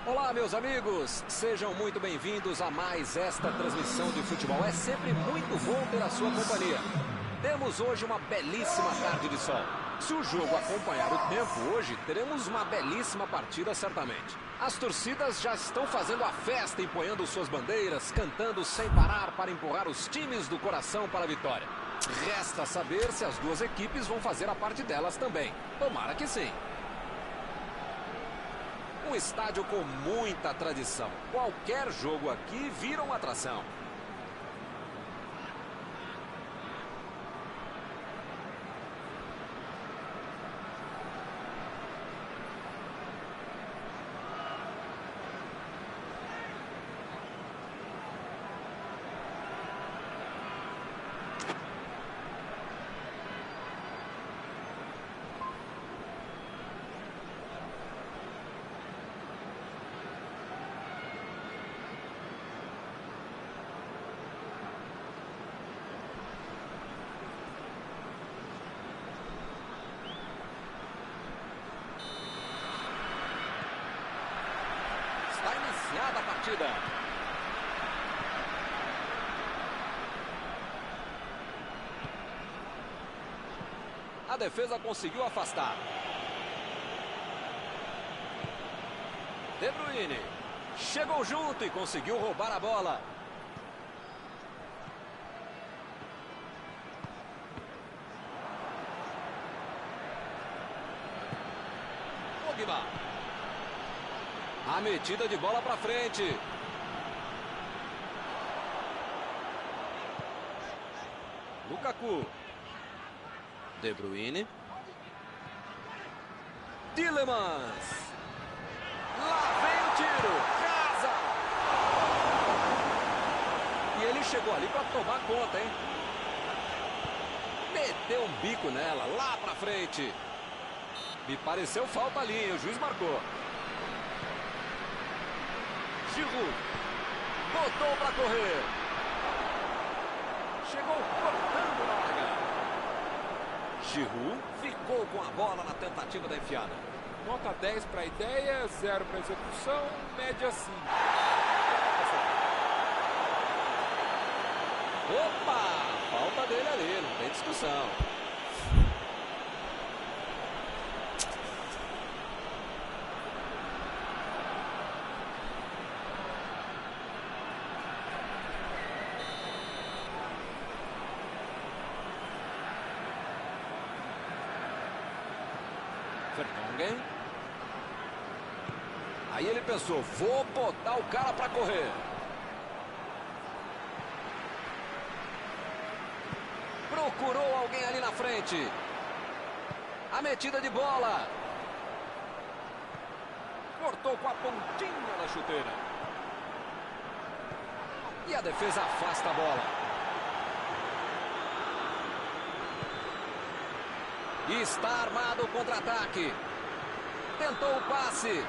Olá, meus amigos, sejam muito bem-vindos a mais esta transmissão de futebol. É sempre muito bom ter a sua companhia. Temos hoje uma belíssima tarde de sol. Se o jogo acompanhar o tempo hoje, teremos uma belíssima partida certamente. As torcidas já estão fazendo a festa, empunhando suas bandeiras, cantando sem parar para empurrar os times do coração para a vitória. Resta saber se as duas equipes vão fazer a parte delas também. Tomara que sim. Um estádio com muita tradição. Qualquer jogo aqui vira uma atração. Está iniciada a partida. A defesa conseguiu afastar. De Bruyne chegou junto e conseguiu roubar a bola. Pogba. A metida de bola para frente. Lukaku. De Bruyne. Tielemans. Lá vem o tiro. Casa. E ele chegou ali para tomar conta, hein? Meteu um bico nela, lá para frente. Me pareceu falta ali, hein? O juiz marcou. Giroud botou para correr. Chegou cortando na largada. Giroud ficou com a bola na tentativa da enfiada.
Nota 10 para a ideia, 0 para a execução, média 5.
Opa! Falta dele ali, não tem discussão. Vertonghen. Aí ele pensou, vou botar o cara para correr. Procurou alguém ali na frente. A metida de bola. Cortou com a pontinha da chuteira. E a defesa afasta a bola. E está armado o contra-ataque. Tentou o passe.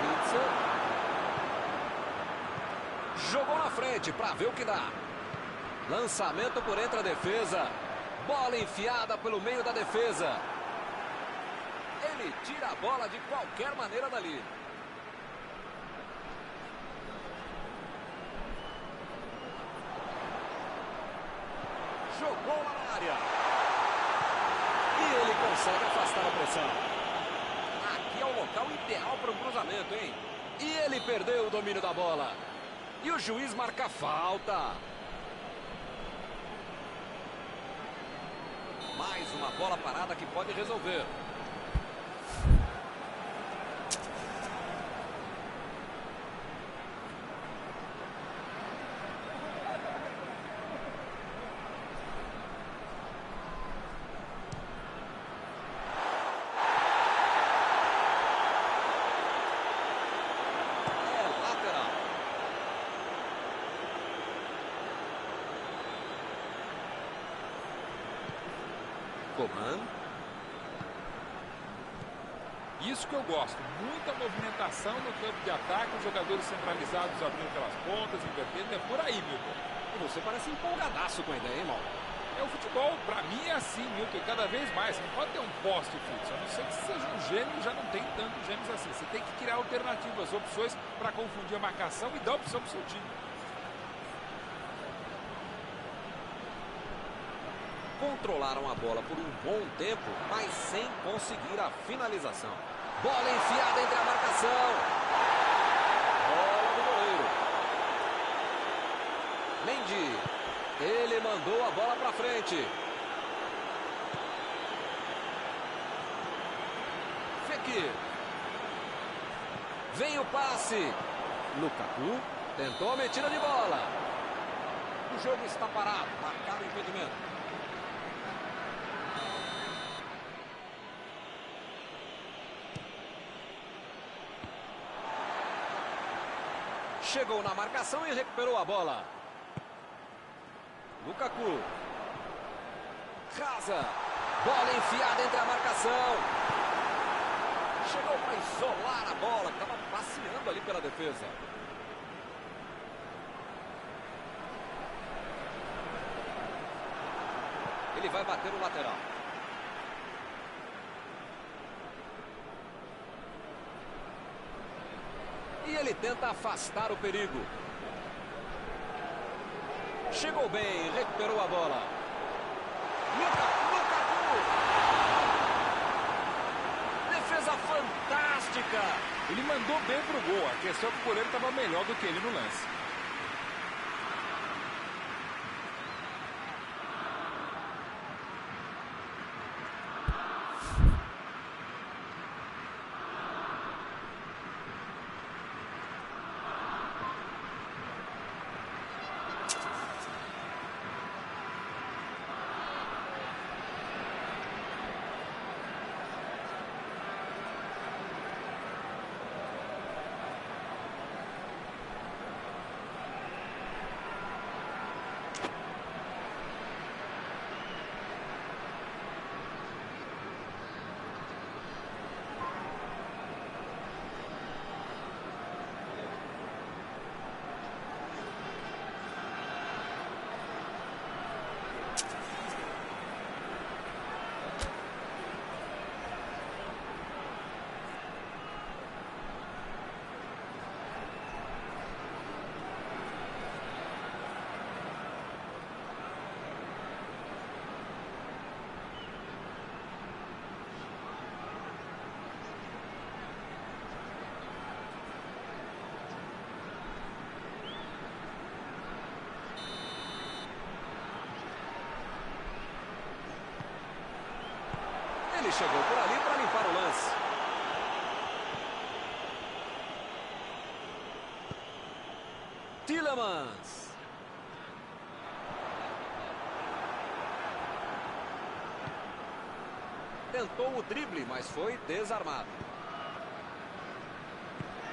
Witzel. Jogou na frente para ver o que dá. Lançamento por entre a defesa. Bola enfiada pelo meio da defesa. Ele tira a bola de qualquer maneira dali. Jogou lá na área. E ele consegue afastar a pressão. Aqui é o local ideal para um cruzamento, hein? E ele perdeu o domínio da bola. E o juiz marca falta. Mais uma bola parada que pode resolver. Coman.
Isso que eu gosto, muita movimentação no campo de ataque, os jogadores centralizados abrindo pelas pontas, invertendo, é por aí, Milton.
Você parece empolgadaço com a ideia, hein, Mal?
É o futebol, pra mim é assim, Milton, cada vez mais. Você não pode ter um poste fixo, a não ser que seja um gênio, já não tem tantos gênios assim. Você tem que criar alternativas, opções para confundir a marcação e dar opção pro seu time.
Controlaram a bola por um bom tempo, mas sem conseguir a finalização. Bola enfiada entre a marcação. Bola do goleiro. Mendy. Ele mandou a bola para frente. Fekir. Vem o passe. Lukaku tentou a metida de bola. O jogo está parado. Marcado o impedimento. Chegou na marcação e recuperou a bola. Lukaku. Casa. Bola enfiada entre a marcação. Chegou para isolar a bola, que estava passeando ali pela defesa. Ele vai bater no lateral. E ele tenta afastar o perigo. Chegou bem, recuperou a bola. Lukaku! Defesa fantástica!
Ele mandou bem pro gol, a questão é que o goleiro estava melhor do que ele no lance.
Ele chegou por ali para limpar o lance. Tielemans. Tentou o drible, mas foi desarmado.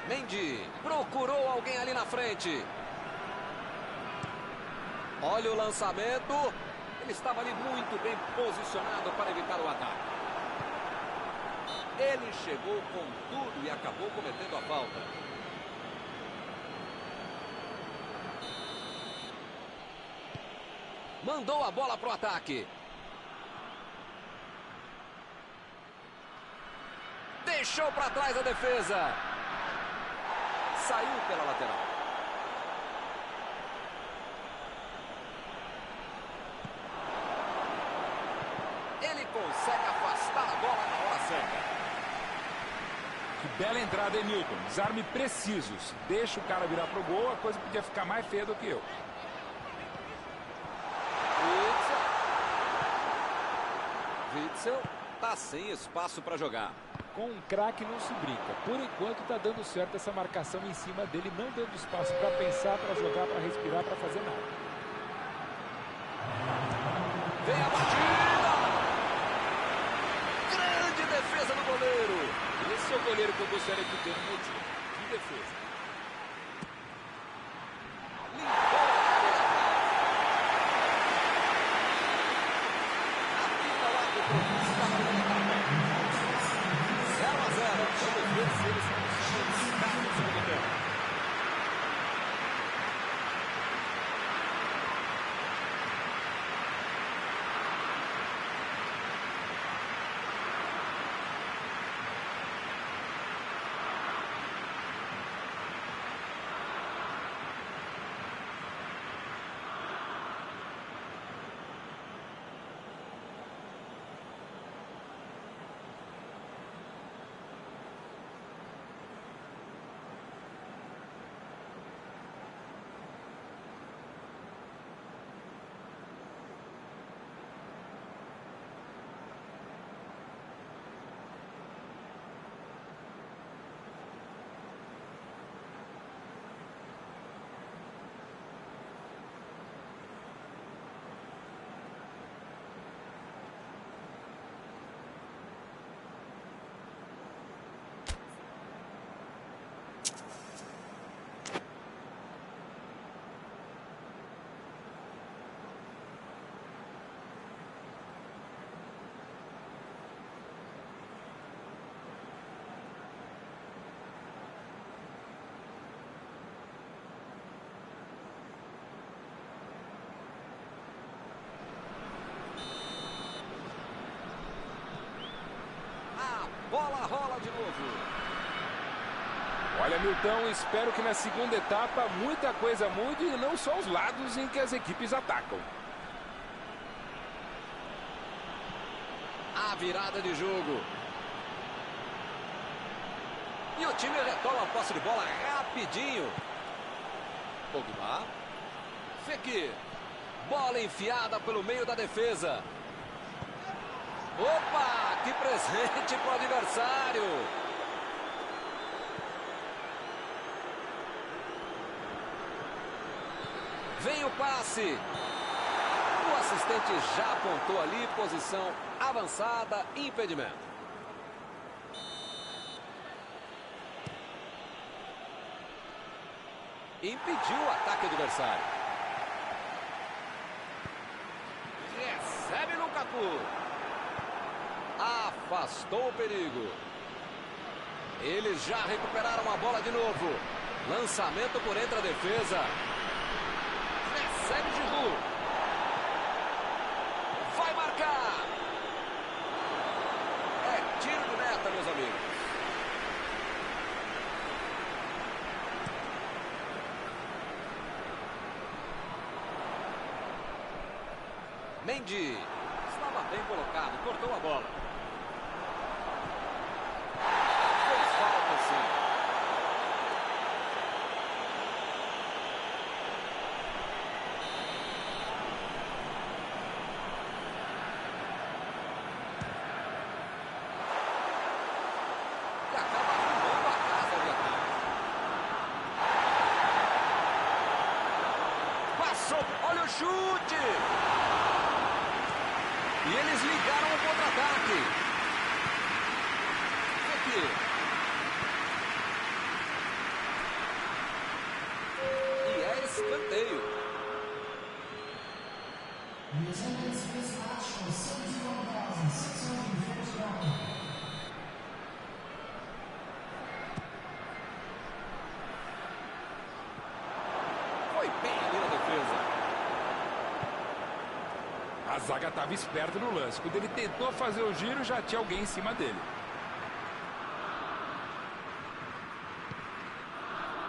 Mendy procurou alguém ali na frente. Olha o lançamento. Ele estava ali muito bem posicionado para evitar o ataque. Ele chegou com tudo e acabou cometendo a falta. Mandou a bola para o ataque. Deixou para trás a defesa. Saiu pela lateral. Ele consegue afastar a bola na hora certa.
Que bela entrada, hein, Milton? Desarme precisos. Deixa o cara virar pro gol, a coisa podia ficar mais feia do que eu.
Witzel tá sem espaço para jogar.
Com um craque não se brinca. Por enquanto está dando certo essa marcação em cima dele, não dando espaço para pensar, para jogar, para respirar, para fazer nada.
Vem a batida! Grande defesa do goleiro.
Esse é o goleiro que eu gostaria de ter no meu time. De defesa.
Limpou a bola. Apita o árbitro. Estava no cartão. 0-0. Vamos ver se eles conseguem buscar no segundo tempo. Bola rola de novo.
Olha, Milton, espero que na segunda etapa muita coisa mude e não só os lados em que as equipes atacam.
A virada de jogo. E o time retoma a posse de bola rapidinho. Pogba. Fekir. Bola enfiada pelo meio da defesa. Opa, que presente para o adversário. Vem o passe. O assistente já apontou ali, posição avançada, impedimento. Impediu o ataque adversário. Recebe Lukaku. Afastou o perigo. Eles já recuperaram a bola de novo. Lançamento por entre a defesa. Recebe Giroud. Vai marcar. É tiro de meta, meus amigos. Mendy. Estava bem colocado, cortou a bola. Fez falta, sim. E acaba arrumando a casa de ataque. Passou, olha o chute! E eles ligaram o contra-ataque. Aqui. E é escanteio. Foi bem ali na defesa.
A zaga estava esperta no lance. Quando ele tentou fazer o giro, já tinha alguém em cima dele.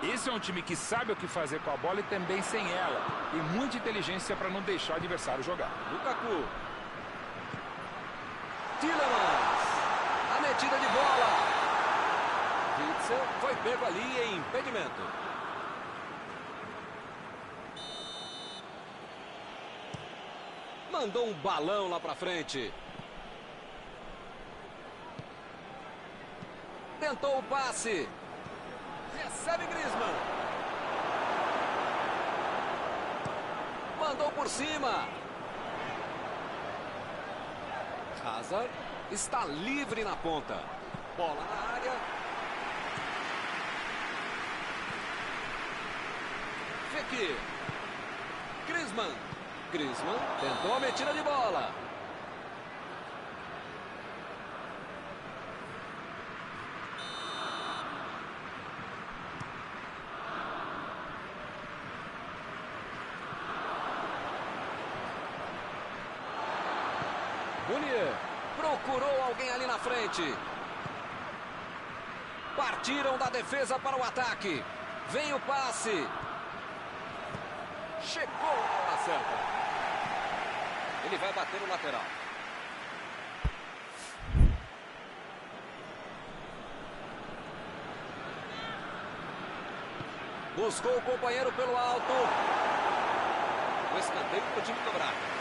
Esse é um time que sabe o que fazer com a bola e também sem ela. Tem muita inteligência para não deixar o adversário jogar.
Lukaku. Tielemans. A metida de bola. Witzel foi pego ali em impedimento. Mandou um balão lá pra frente. Tentou o passe. Recebe Griezmann. Mandou por cima. Hazard está livre na ponta. Bola na área. Fekir. Griezmann. Griezmann tentou a metida de bola. Munier procurou alguém ali na frente. Partiram da defesa para o ataque. Vem o passe. Chegou na hora certa. Ele vai bater no lateral. Buscou o companheiro pelo alto. O escanteio para o time do Braga.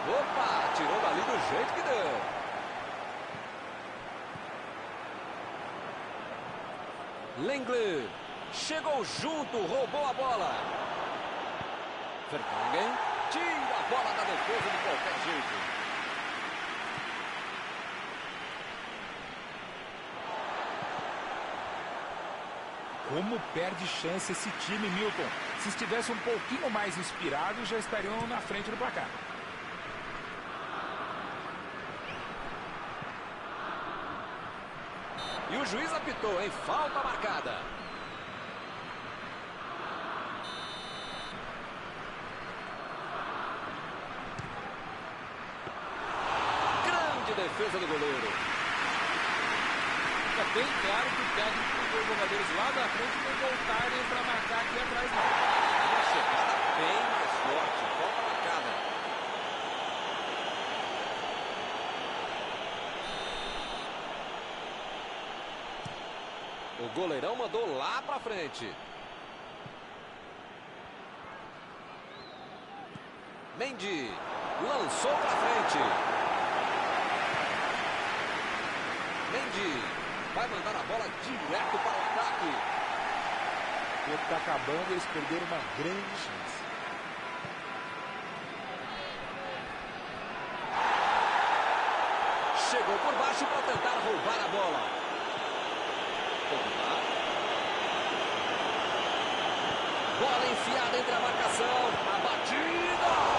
Opa, tirou dali do jeito que deu. Lenglet chegou junto, roubou a bola. Vertonghen tira a bola da defesa de qualquer jeito.
Como perde chance esse time, Milton. Se estivesse um pouquinho mais inspirado, já estariam na frente do placar.
E o juiz apitou, hein? Falta marcada. Grande defesa do goleiro.
Fica bem claro que o técnico mandou os jogadores lá da frente não voltarem para marcar aqui atrás.
Uma chegada bem mais forte. Falta marcada. O goleirão mandou lá pra frente. Mendy lançou pra frente. Mendy vai mandar a bola direto para o ataque.
O tempo está acabando e eles perderam uma grande chance.
Chegou por baixo para tentar roubar a bola. Bola enfiada entre a marcação. A batida.